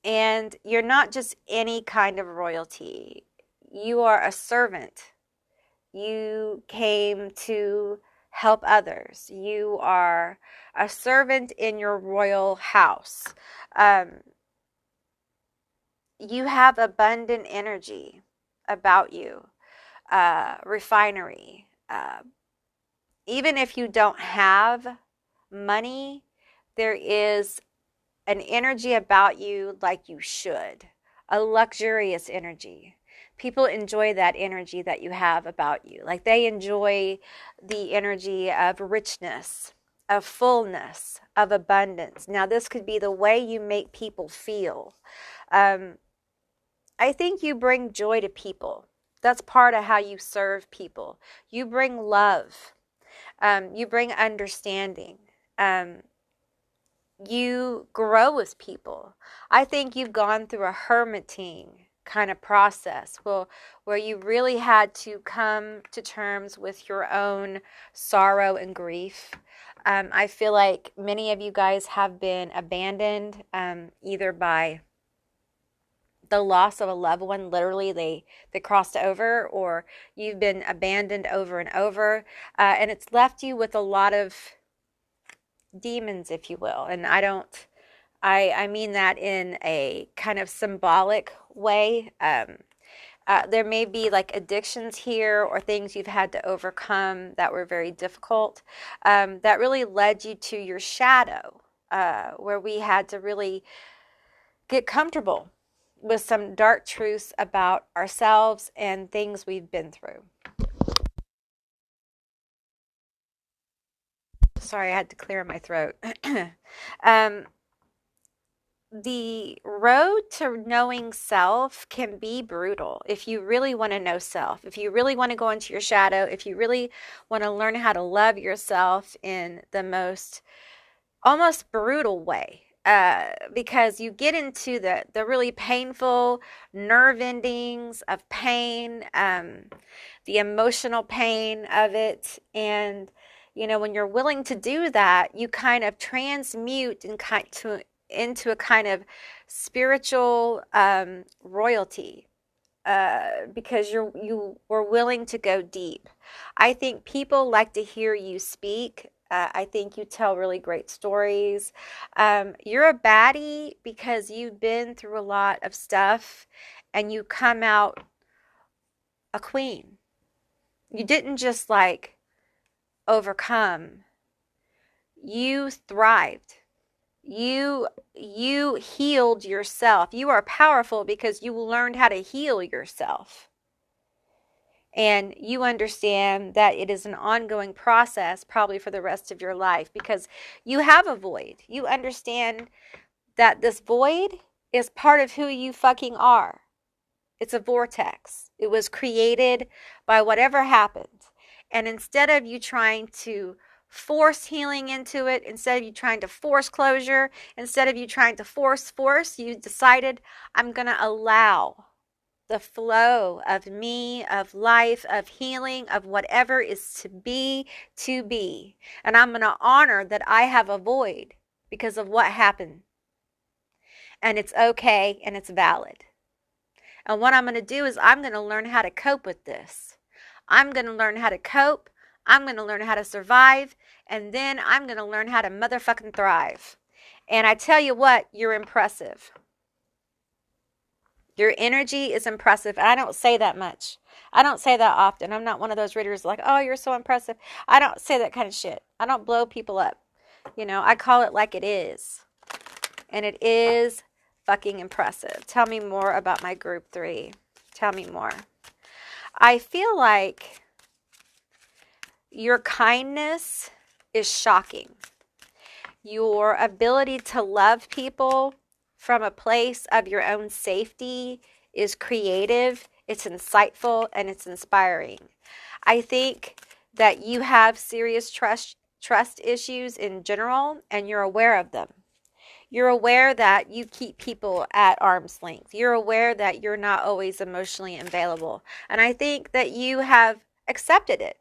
Speaker 1: And you're not just any kind of royalty. You are a servant. You came to help others. You are a servant in your royal house. you have abundant energy about you, refinery. Even if you don't have money, there is an energy about you like you should, a luxurious energy. People enjoy that energy that you have about you. Like they enjoy the energy of richness, of fullness, of abundance. Now, this could be the way you make people feel. Um, I think you bring joy to people. That's part of how you serve people. You bring love. You bring understanding. Um, you grow with people. I think you've gone through a hermiting kind of process where you really had to come to terms with your own sorrow and grief. I feel like many of you guys have been abandoned, either by the loss of a loved one, literally they crossed over, or you've been abandoned over and over, and it's left you with a lot of demons, if you will. And I mean that in a kind of symbolic way. There may be like addictions here or things you've had to overcome that were very difficult, that really led you to your shadow, where we had to really get comfortable with some dark truths about ourselves and things we've been through. Sorry, I had to clear my throat. um, the road to knowing self can be brutal if you really want to know self, if you really want to go into your shadow, if you really want to learn how to love yourself in the most almost brutal way. Because you get into the really painful nerve endings of pain, the emotional pain of it. And, when you're willing to do that, you kind of transmute into a kind of spiritual royalty, because you were willing to go deep. I think people like to hear you speak. I think you tell really great stories. You're a baddie because you've been through a lot of stuff and you come out a queen. You didn't just like overcome, you thrived. You healed yourself. You are powerful because you learned how to heal yourself. And you understand that it is an ongoing process, probably for the rest of your life, because you have a void. You understand that this void is part of who you fucking are. It's a vortex. It was created by whatever happened. And instead of you trying to force healing into it, instead of you trying to force closure, instead of you trying to force, you decided, I'm going to allow the flow of me, of life, of healing, of whatever is to be. And I'm going to honor that I have a void because of what happened. And it's okay and it's valid. And what I'm going to do is I'm going to learn how to cope with this. I'm going to learn how to cope. I'm going to learn how to survive. And then I'm going to learn how to motherfucking thrive. And I tell you what, you're impressive. Your energy is impressive. And I don't say that much. I don't say that often. I'm not one of those readers like, oh, you're so impressive. I don't say that kind of shit. I don't blow people up. I call it like it is. And it is fucking impressive. Tell me more about my group 3. Tell me more. I feel like your kindness is shocking. Your ability to love people from a place of your own safety is creative, it's insightful, and it's inspiring. I think that you have serious trust issues in general, and you're aware of them. You're aware that you keep people at arm's length. You're aware that you're not always emotionally available. And I think that you have accepted it.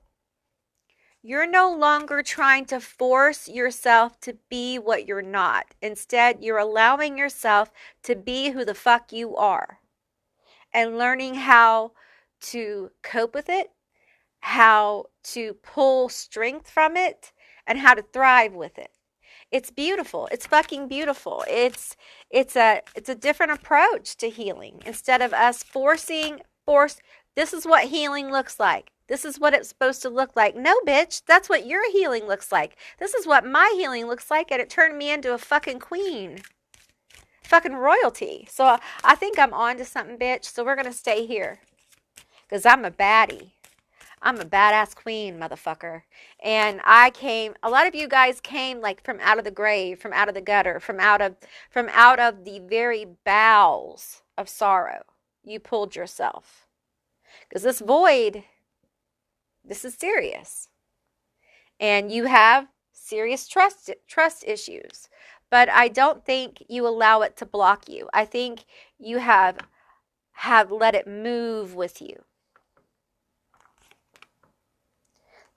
Speaker 1: You're no longer trying to force yourself to be what you're not. Instead, you're allowing yourself to be who the fuck you are and learning how to cope with it, how to pull strength from it, and how to thrive with it. It's beautiful. It's fucking beautiful. It's a different approach to healing. Instead of us force this is what healing looks like. This is what it's supposed to look like. No, bitch, that's what your healing looks like. This is what my healing looks like, and it turned me into a fucking queen. Fucking royalty. So I think I'm on to something, bitch. So we're gonna stay here. Because I'm a baddie. I'm a badass queen, motherfucker. And a lot of you guys came like from out of the grave, from out of the gutter, from out of the very bowels of sorrow. You pulled yourself. Because this void, this is serious. And you have serious trust issues. But I don't think you allow it to block you. I think you have let it move with you.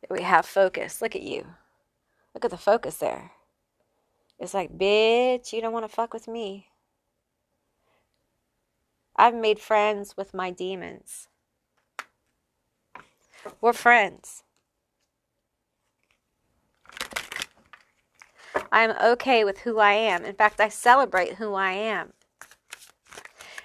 Speaker 1: We have focus. Look at you. Look at the focus there. It's like, bitch, you don't want to fuck with me. I've made friends with my demons. We're friends. I am okay with who I am. In fact, I celebrate who I am.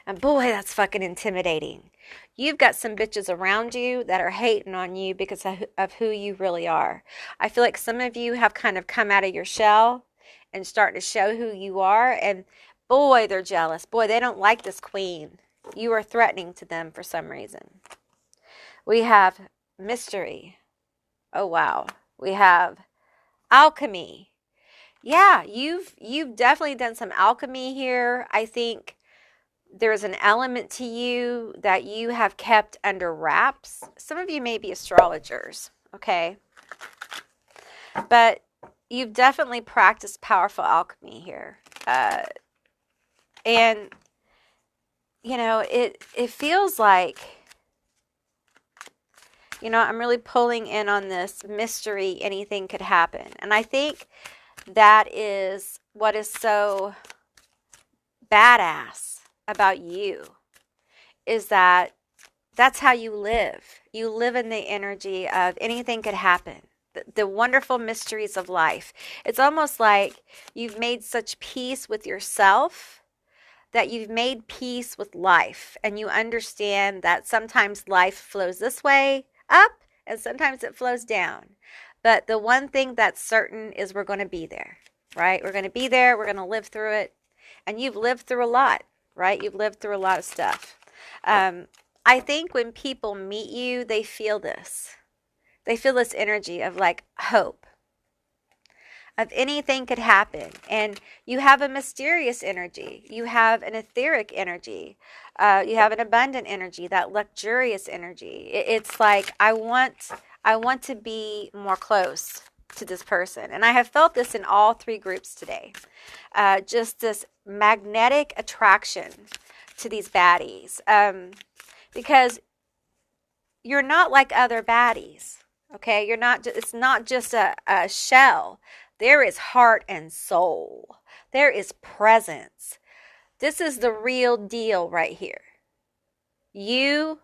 Speaker 1: And boy, that's fucking intimidating. You've got some bitches around you that are hating on you because of who you really are. I feel like some of you have kind of come out of your shell and starting to show who you are. And boy, they're jealous. Boy, they don't like this queen. You are threatening to them for some reason. We have mystery. Oh, wow. We have alchemy. Yeah, you've definitely done some alchemy here. I think there's an element to you that you have kept under wraps. Some of you may be astrologers, okay? But you've definitely practiced powerful alchemy here. And, you know, it feels like, you know, I'm really pulling in on this mystery, anything could happen. And I think that is what is so badass about you, is that that's how you live. You live in the energy of anything could happen. The wonderful mysteries of life. It's almost like you've made such peace with yourself that you've made peace with life, and you understand that sometimes life flows this way up and sometimes it flows down. But the one thing that's certain is we're going to be there, right? We're going to be there. We're going to live through it. And you've lived through a lot, right? You've lived through a lot of stuff. I think when people meet you, they feel this. They feel this energy of like hope, of anything could happen. And you have a mysterious energy. You have an etheric energy. You have an abundant energy, that luxurious energy. It's like, I want to be more close to this person. And I have felt this in all three groups today. Just this magnetic attraction to these baddies. Because you're not like other baddies. Okay? It's not just a shell. There is heart and soul. There is presence. This is the real deal right here. You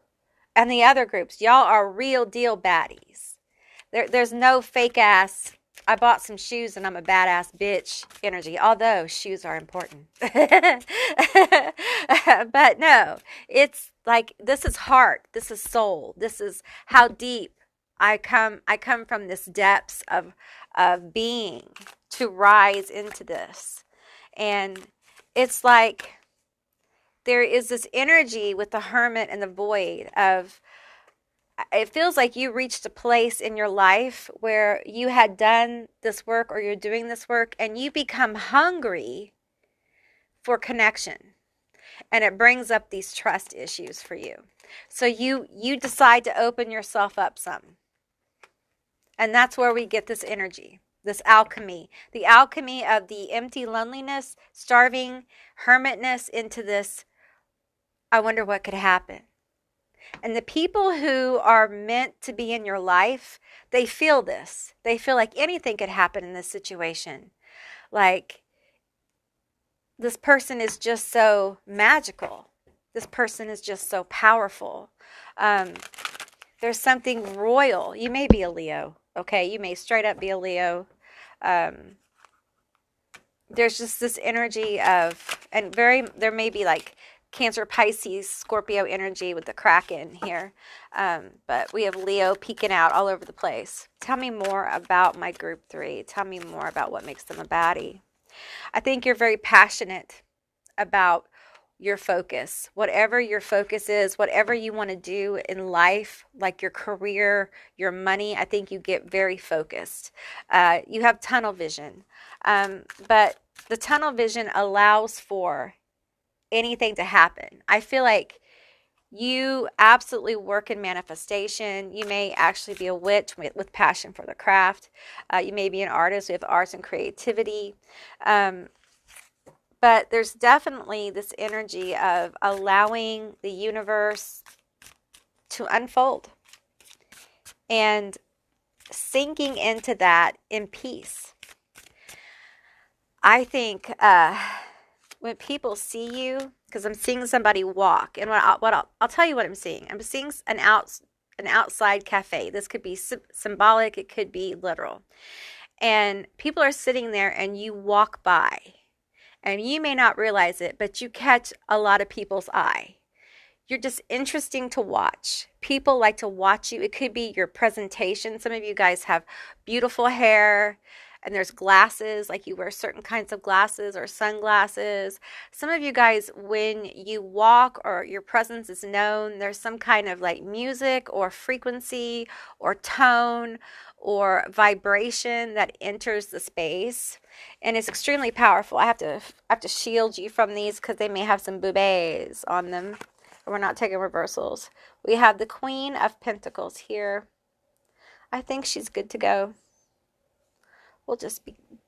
Speaker 1: and the other groups, y'all are real deal baddies. There's no fake ass, I bought some shoes and I'm a badass bitch energy, although shoes are important. But no, it's like, this is heart, this is soul, this is how deep I come from this depths of being to rise into this. And it's like there is this energy with the hermit and the void of, it feels like you reached a place in your life where you had done this work or you're doing this work and you become hungry for connection. And it brings up these trust issues for you. So you decide to open yourself up some. And that's where we get this energy, this alchemy. The alchemy of the empty loneliness, starving, hermitness into this, I wonder what could happen. And the people who are meant to be in your life, they feel this. They feel like anything could happen in this situation. Like, this person is just so magical. This person is just so powerful. There's something royal. You may be a Leo, okay? You may straight up be a Leo. there's just this energy of, and there may be like Cancer, Pisces, Scorpio energy with the Kraken here. But we have Leo peeking out all over the place. Tell me more about my group 3. Tell me more about what makes them a baddie. I think you're very passionate about your focus. Whatever your focus is, whatever you want to do in life, like your career, your money, I think you get very focused. You have tunnel vision. But the tunnel vision allows for anything to happen. I feel like you absolutely work in manifestation. You may actually be a witch with passion for the craft. You may be an artist with arts and creativity. But there's definitely this energy of allowing the universe to unfold and sinking into that in peace. I think when people see you, because I'm seeing somebody walk, and I'll tell you what I'm seeing. I'm seeing an outside cafe. This could be symbolic. It could be literal. And people are sitting there, and you walk by. And you may not realize it, but you catch a lot of people's eye. You're just interesting to watch. People like to watch you. It could be your presentation. Some of you guys have beautiful hair, and there's glasses, like you wear certain kinds of glasses or sunglasses. Some of you guys, when you walk or your presence is known, there's some kind of like music or frequency or tone or vibration that enters the space, and it's extremely powerful. I have to shield you from these because they may have some boobies on them. We're not taking reversals. We have the Queen of Pentacles here. I think she's good to go. We'll just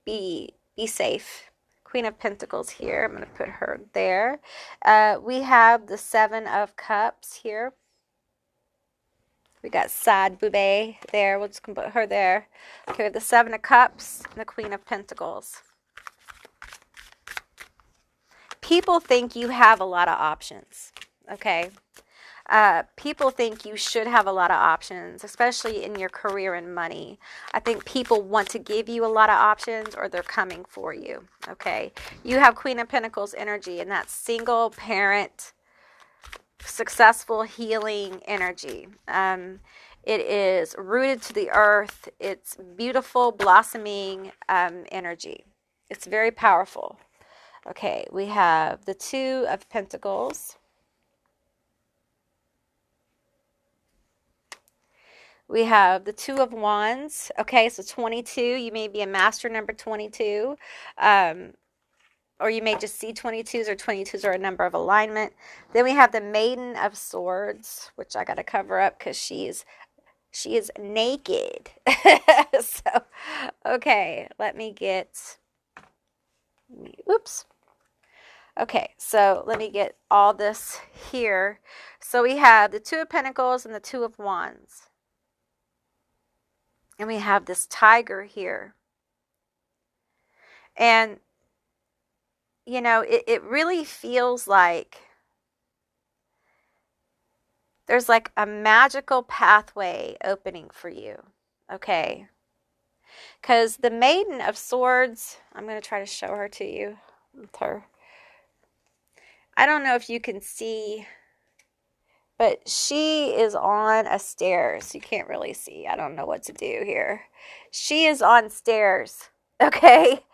Speaker 1: be safe. Queen of Pentacles here. I'm going to put her there. We have the 7 of Cups here. We got sad boobay there. We'll just put her there. Okay, the 7 of Cups and the Queen of Pentacles. People think you have a lot of options, okay? People think you should have a lot of options, especially in your career and money. I think people want to give you a lot of options, or they're coming for you, okay? You have Queen of Pentacles energy, and that single parent, successful healing energy. It is rooted to the earth. It's beautiful, blossoming energy. It's very powerful. Okay, we have the 2 of Pentacles. We have the 2 of Wands. Okay, so 22. You may be a master number 22. Or you may just see 22s, or 22s are a number of alignment. Then we have the Maiden of Swords, which I got to cover up because she is naked. So, okay, oops. Okay, so let me get all this here. So we have the 2 of Pentacles and the 2 of Wands. And we have this tiger here. And, you know, it really feels like there's like a magical pathway opening for you, okay? Because the Maiden of Swords, I'm going to try to show her to you with her. I don't know if you can see, but she is on a stairs. You can't really see. I don't know what to do here. She is on stairs, okay?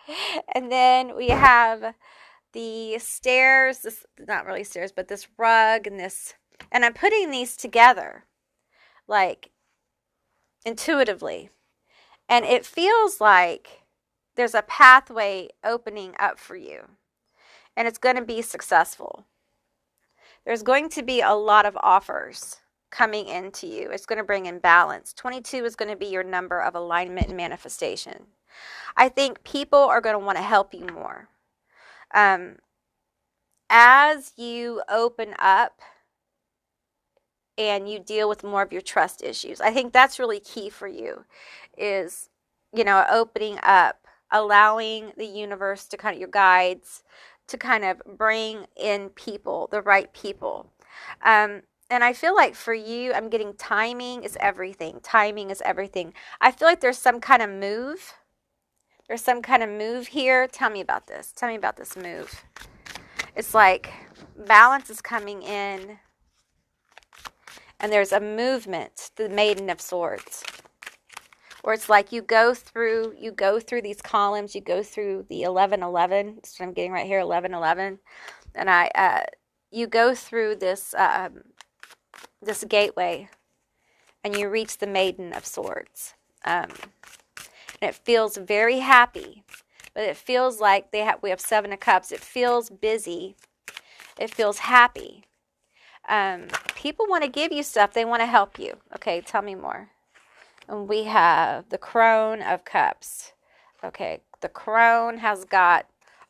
Speaker 1: And then we have the stairs, this, not really stairs, but this rug and this, and I'm putting these together, like, intuitively. And it feels like there's a pathway opening up for you. And it's going to be successful. There's going to be a lot of offers coming into you. It's going to bring in balance. 22 is going to be your number of alignment and manifestation. I think people are going to want to help you more. As you open up and you deal with more of your trust issues, I think that's really key for you, is, you know, opening up, allowing the universe to kind of, your guides, to kind of bring in people, the right people. And I feel like for you, I'm getting timing is everything. Timing is everything. I feel like there's some kind of move There's some kind of move here. Tell me about this. Tell me about this move. It's like balance is coming in, and there's a movement, the Maiden of Swords. Or it's like you go through these columns, you go through the 1111. That's what I'm getting right here, 1111. And you go through this this gateway, and you reach the Maiden of Swords. And it feels very happy, but it feels like we have Seven of Cups. It feels busy. It feels happy. People want to give you stuff. They want to help you. Okay, tell me more. And we have the Crone of Cups. Okay, the Crone has got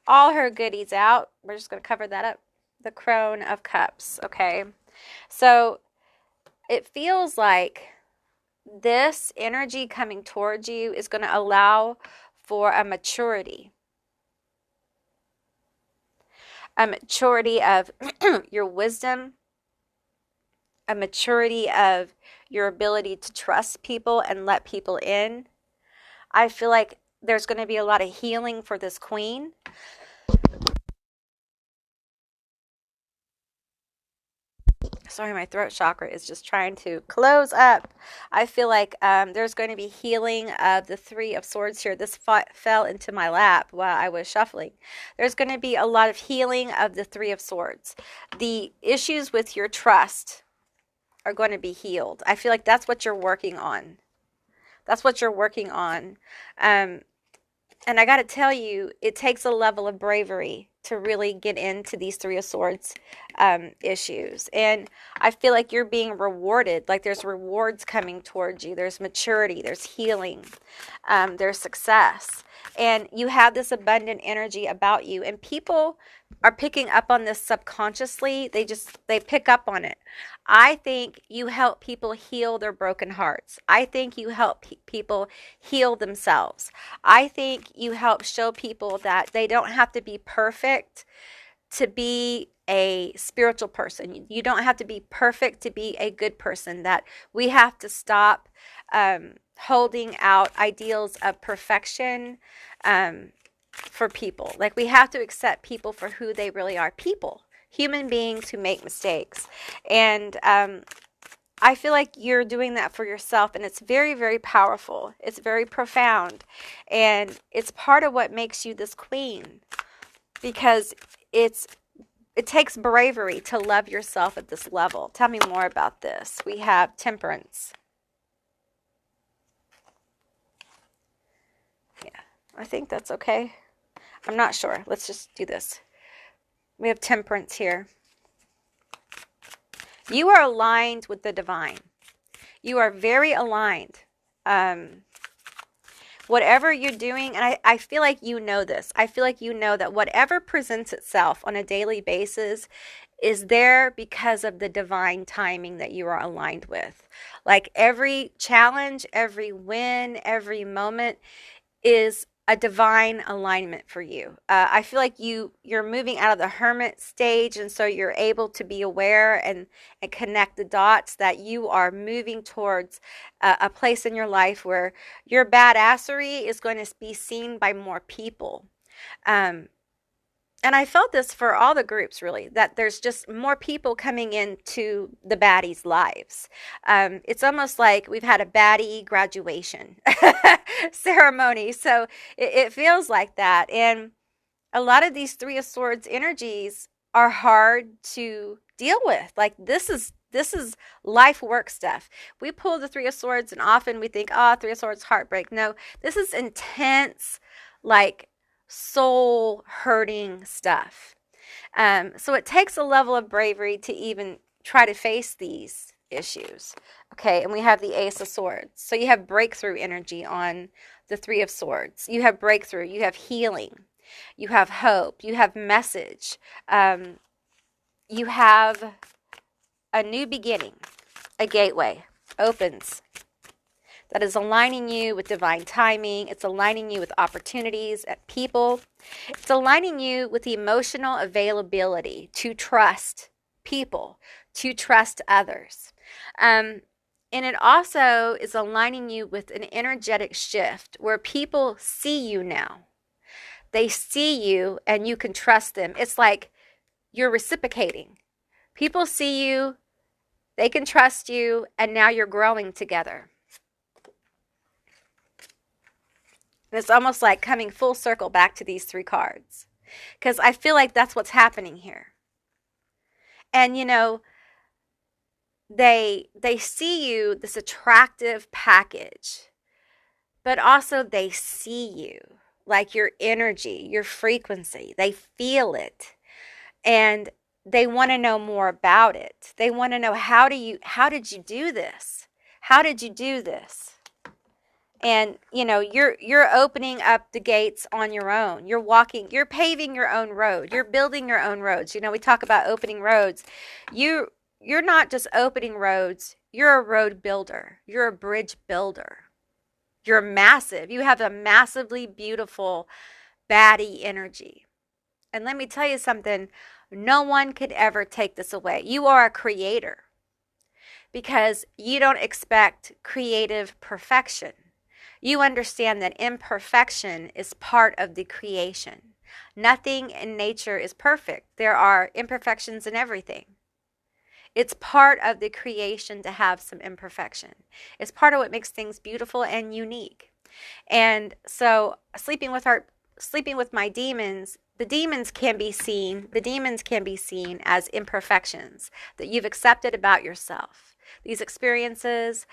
Speaker 1: all her goodies out. We're just going to cover that up. The Crone of Cups. Okay, so it feels like this energy coming towards you is going to allow for a maturity. A maturity of your wisdom. A maturity of your ability to trust people and let people in. I feel like there's going to be a lot of healing for this queen. Sorry, my throat chakra is just trying to close up. I feel like there's going to be healing of the Three of Swords here. This fell into my lap while I was shuffling. There's going to be a lot of healing of the Three of Swords. The issues with your trust are going to be healed. I feel like that's what you're working on. That's what you're working on. And I got to tell you, it takes a level of bravery to really get into these Three of Swords issues. And I feel like you're being rewarded. Like there's rewards coming towards you. There's maturity. There's healing. There's success. And you have this abundant energy about you. And people are picking up on this subconsciously. They pick up on it. I think you help people heal their broken hearts. I think you help people heal themselves. I think you help show people that they don't have to be perfect to be a spiritual person. You don't have to be perfect to be a good person. That we have to stop holding out ideals of perfection for people. Like we have to accept people for who they really are. People, human beings who make mistakes. And I feel like you're doing that for yourself, and it's very, very powerful. It's very profound, and it's part of what makes you this queen, because it takes bravery to love yourself at this level. Tell me more about this. We have Temperance. Yeah, I think that's okay. I'm not sure. Let's just do this. We have Temperance here. You are aligned with the divine. You are very aligned. Whatever you're doing, and I feel like you know this. I feel like you know that whatever presents itself on a daily basis is there because of the divine timing that you are aligned with. Like every challenge, every win, every moment is a divine alignment for you. I feel like you're moving out of the hermit stage, and so you're able to be aware and connect the dots that you are moving towards a place in your life where your badassery is going to be seen by more people. And I felt this for all the groups, really, that there's just more people coming into the baddies' lives. It's almost like we've had a baddie graduation ceremony. So it feels like that. And a lot of these Three of Swords energies are hard to deal with. Like this is life work stuff. We pull the Three of Swords and often we think, oh, Three of Swords, heartbreak. No, this is intense, like soul hurting stuff. So it takes a level of bravery to even try to face these issues. Okay, and we have the Ace of Swords. So you have breakthrough energy on the Three of Swords. You have breakthrough. You have healing. You have hope. You have message. You have a new beginning. A gateway opens. That is aligning you with divine timing. It's aligning you with opportunities at people. It's aligning you with the emotional availability to trust people, to trust others. And it also is aligning you with an energetic shift where people see you now. They see you and you can trust them. It's like you're reciprocating. People see you, they can trust you, and now you're growing together. And it's almost like coming full circle back to these 3 cards. Because I feel like that's what's happening here. And you know, they see you, this attractive package, but also they see you, like your energy, your frequency. They feel it. And they want to know more about it. They want to know, how did you do this? How did you do this? And you know, you're opening up the gates on your own. You're paving your own road. You're building your own roads. You know, we talk about opening roads. You're not just opening roads, you're a road builder. You're a bridge builder. You're massive. You have a massively beautiful baddie energy. And let me tell you something, no one could ever take this away. You are a creator because you don't expect creative perfection. You understand that imperfection is part of the creation. Nothing in nature is perfect. There are imperfections in everything. It's part of the creation to have some imperfection. It's part of what makes things beautiful and unique. And so sleeping with my demons, the demons can be seen as imperfections that you've accepted about yourself. These experiences,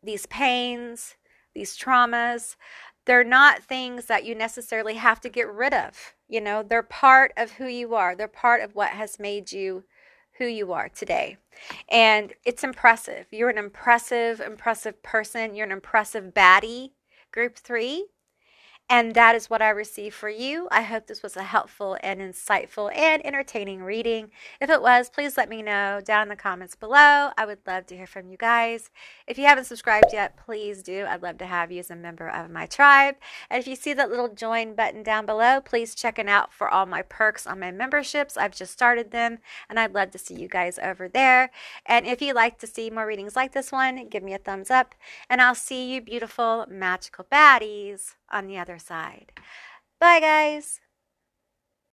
Speaker 1: these pains, these traumas, they're not things that you necessarily have to get rid of. You know, they're part of who you are. They're part of what has made you who you are today. And it's impressive. You're an impressive person. You're an impressive baddie, group 3. And that is what I received for you. I hope this was a helpful and insightful and entertaining reading. If it was, please let me know down in the comments below. I would love to hear from you guys. If you haven't subscribed yet, please do. I'd love to have you as a member of my tribe. And if you see that little join button down below, please check it out for all my perks on my memberships. I've just started them, and I'd love to see you guys over there. And if you'd like to see more readings like this one, give me a thumbs up. And I'll see you beautiful, magical baddies on the other side. Bye, guys.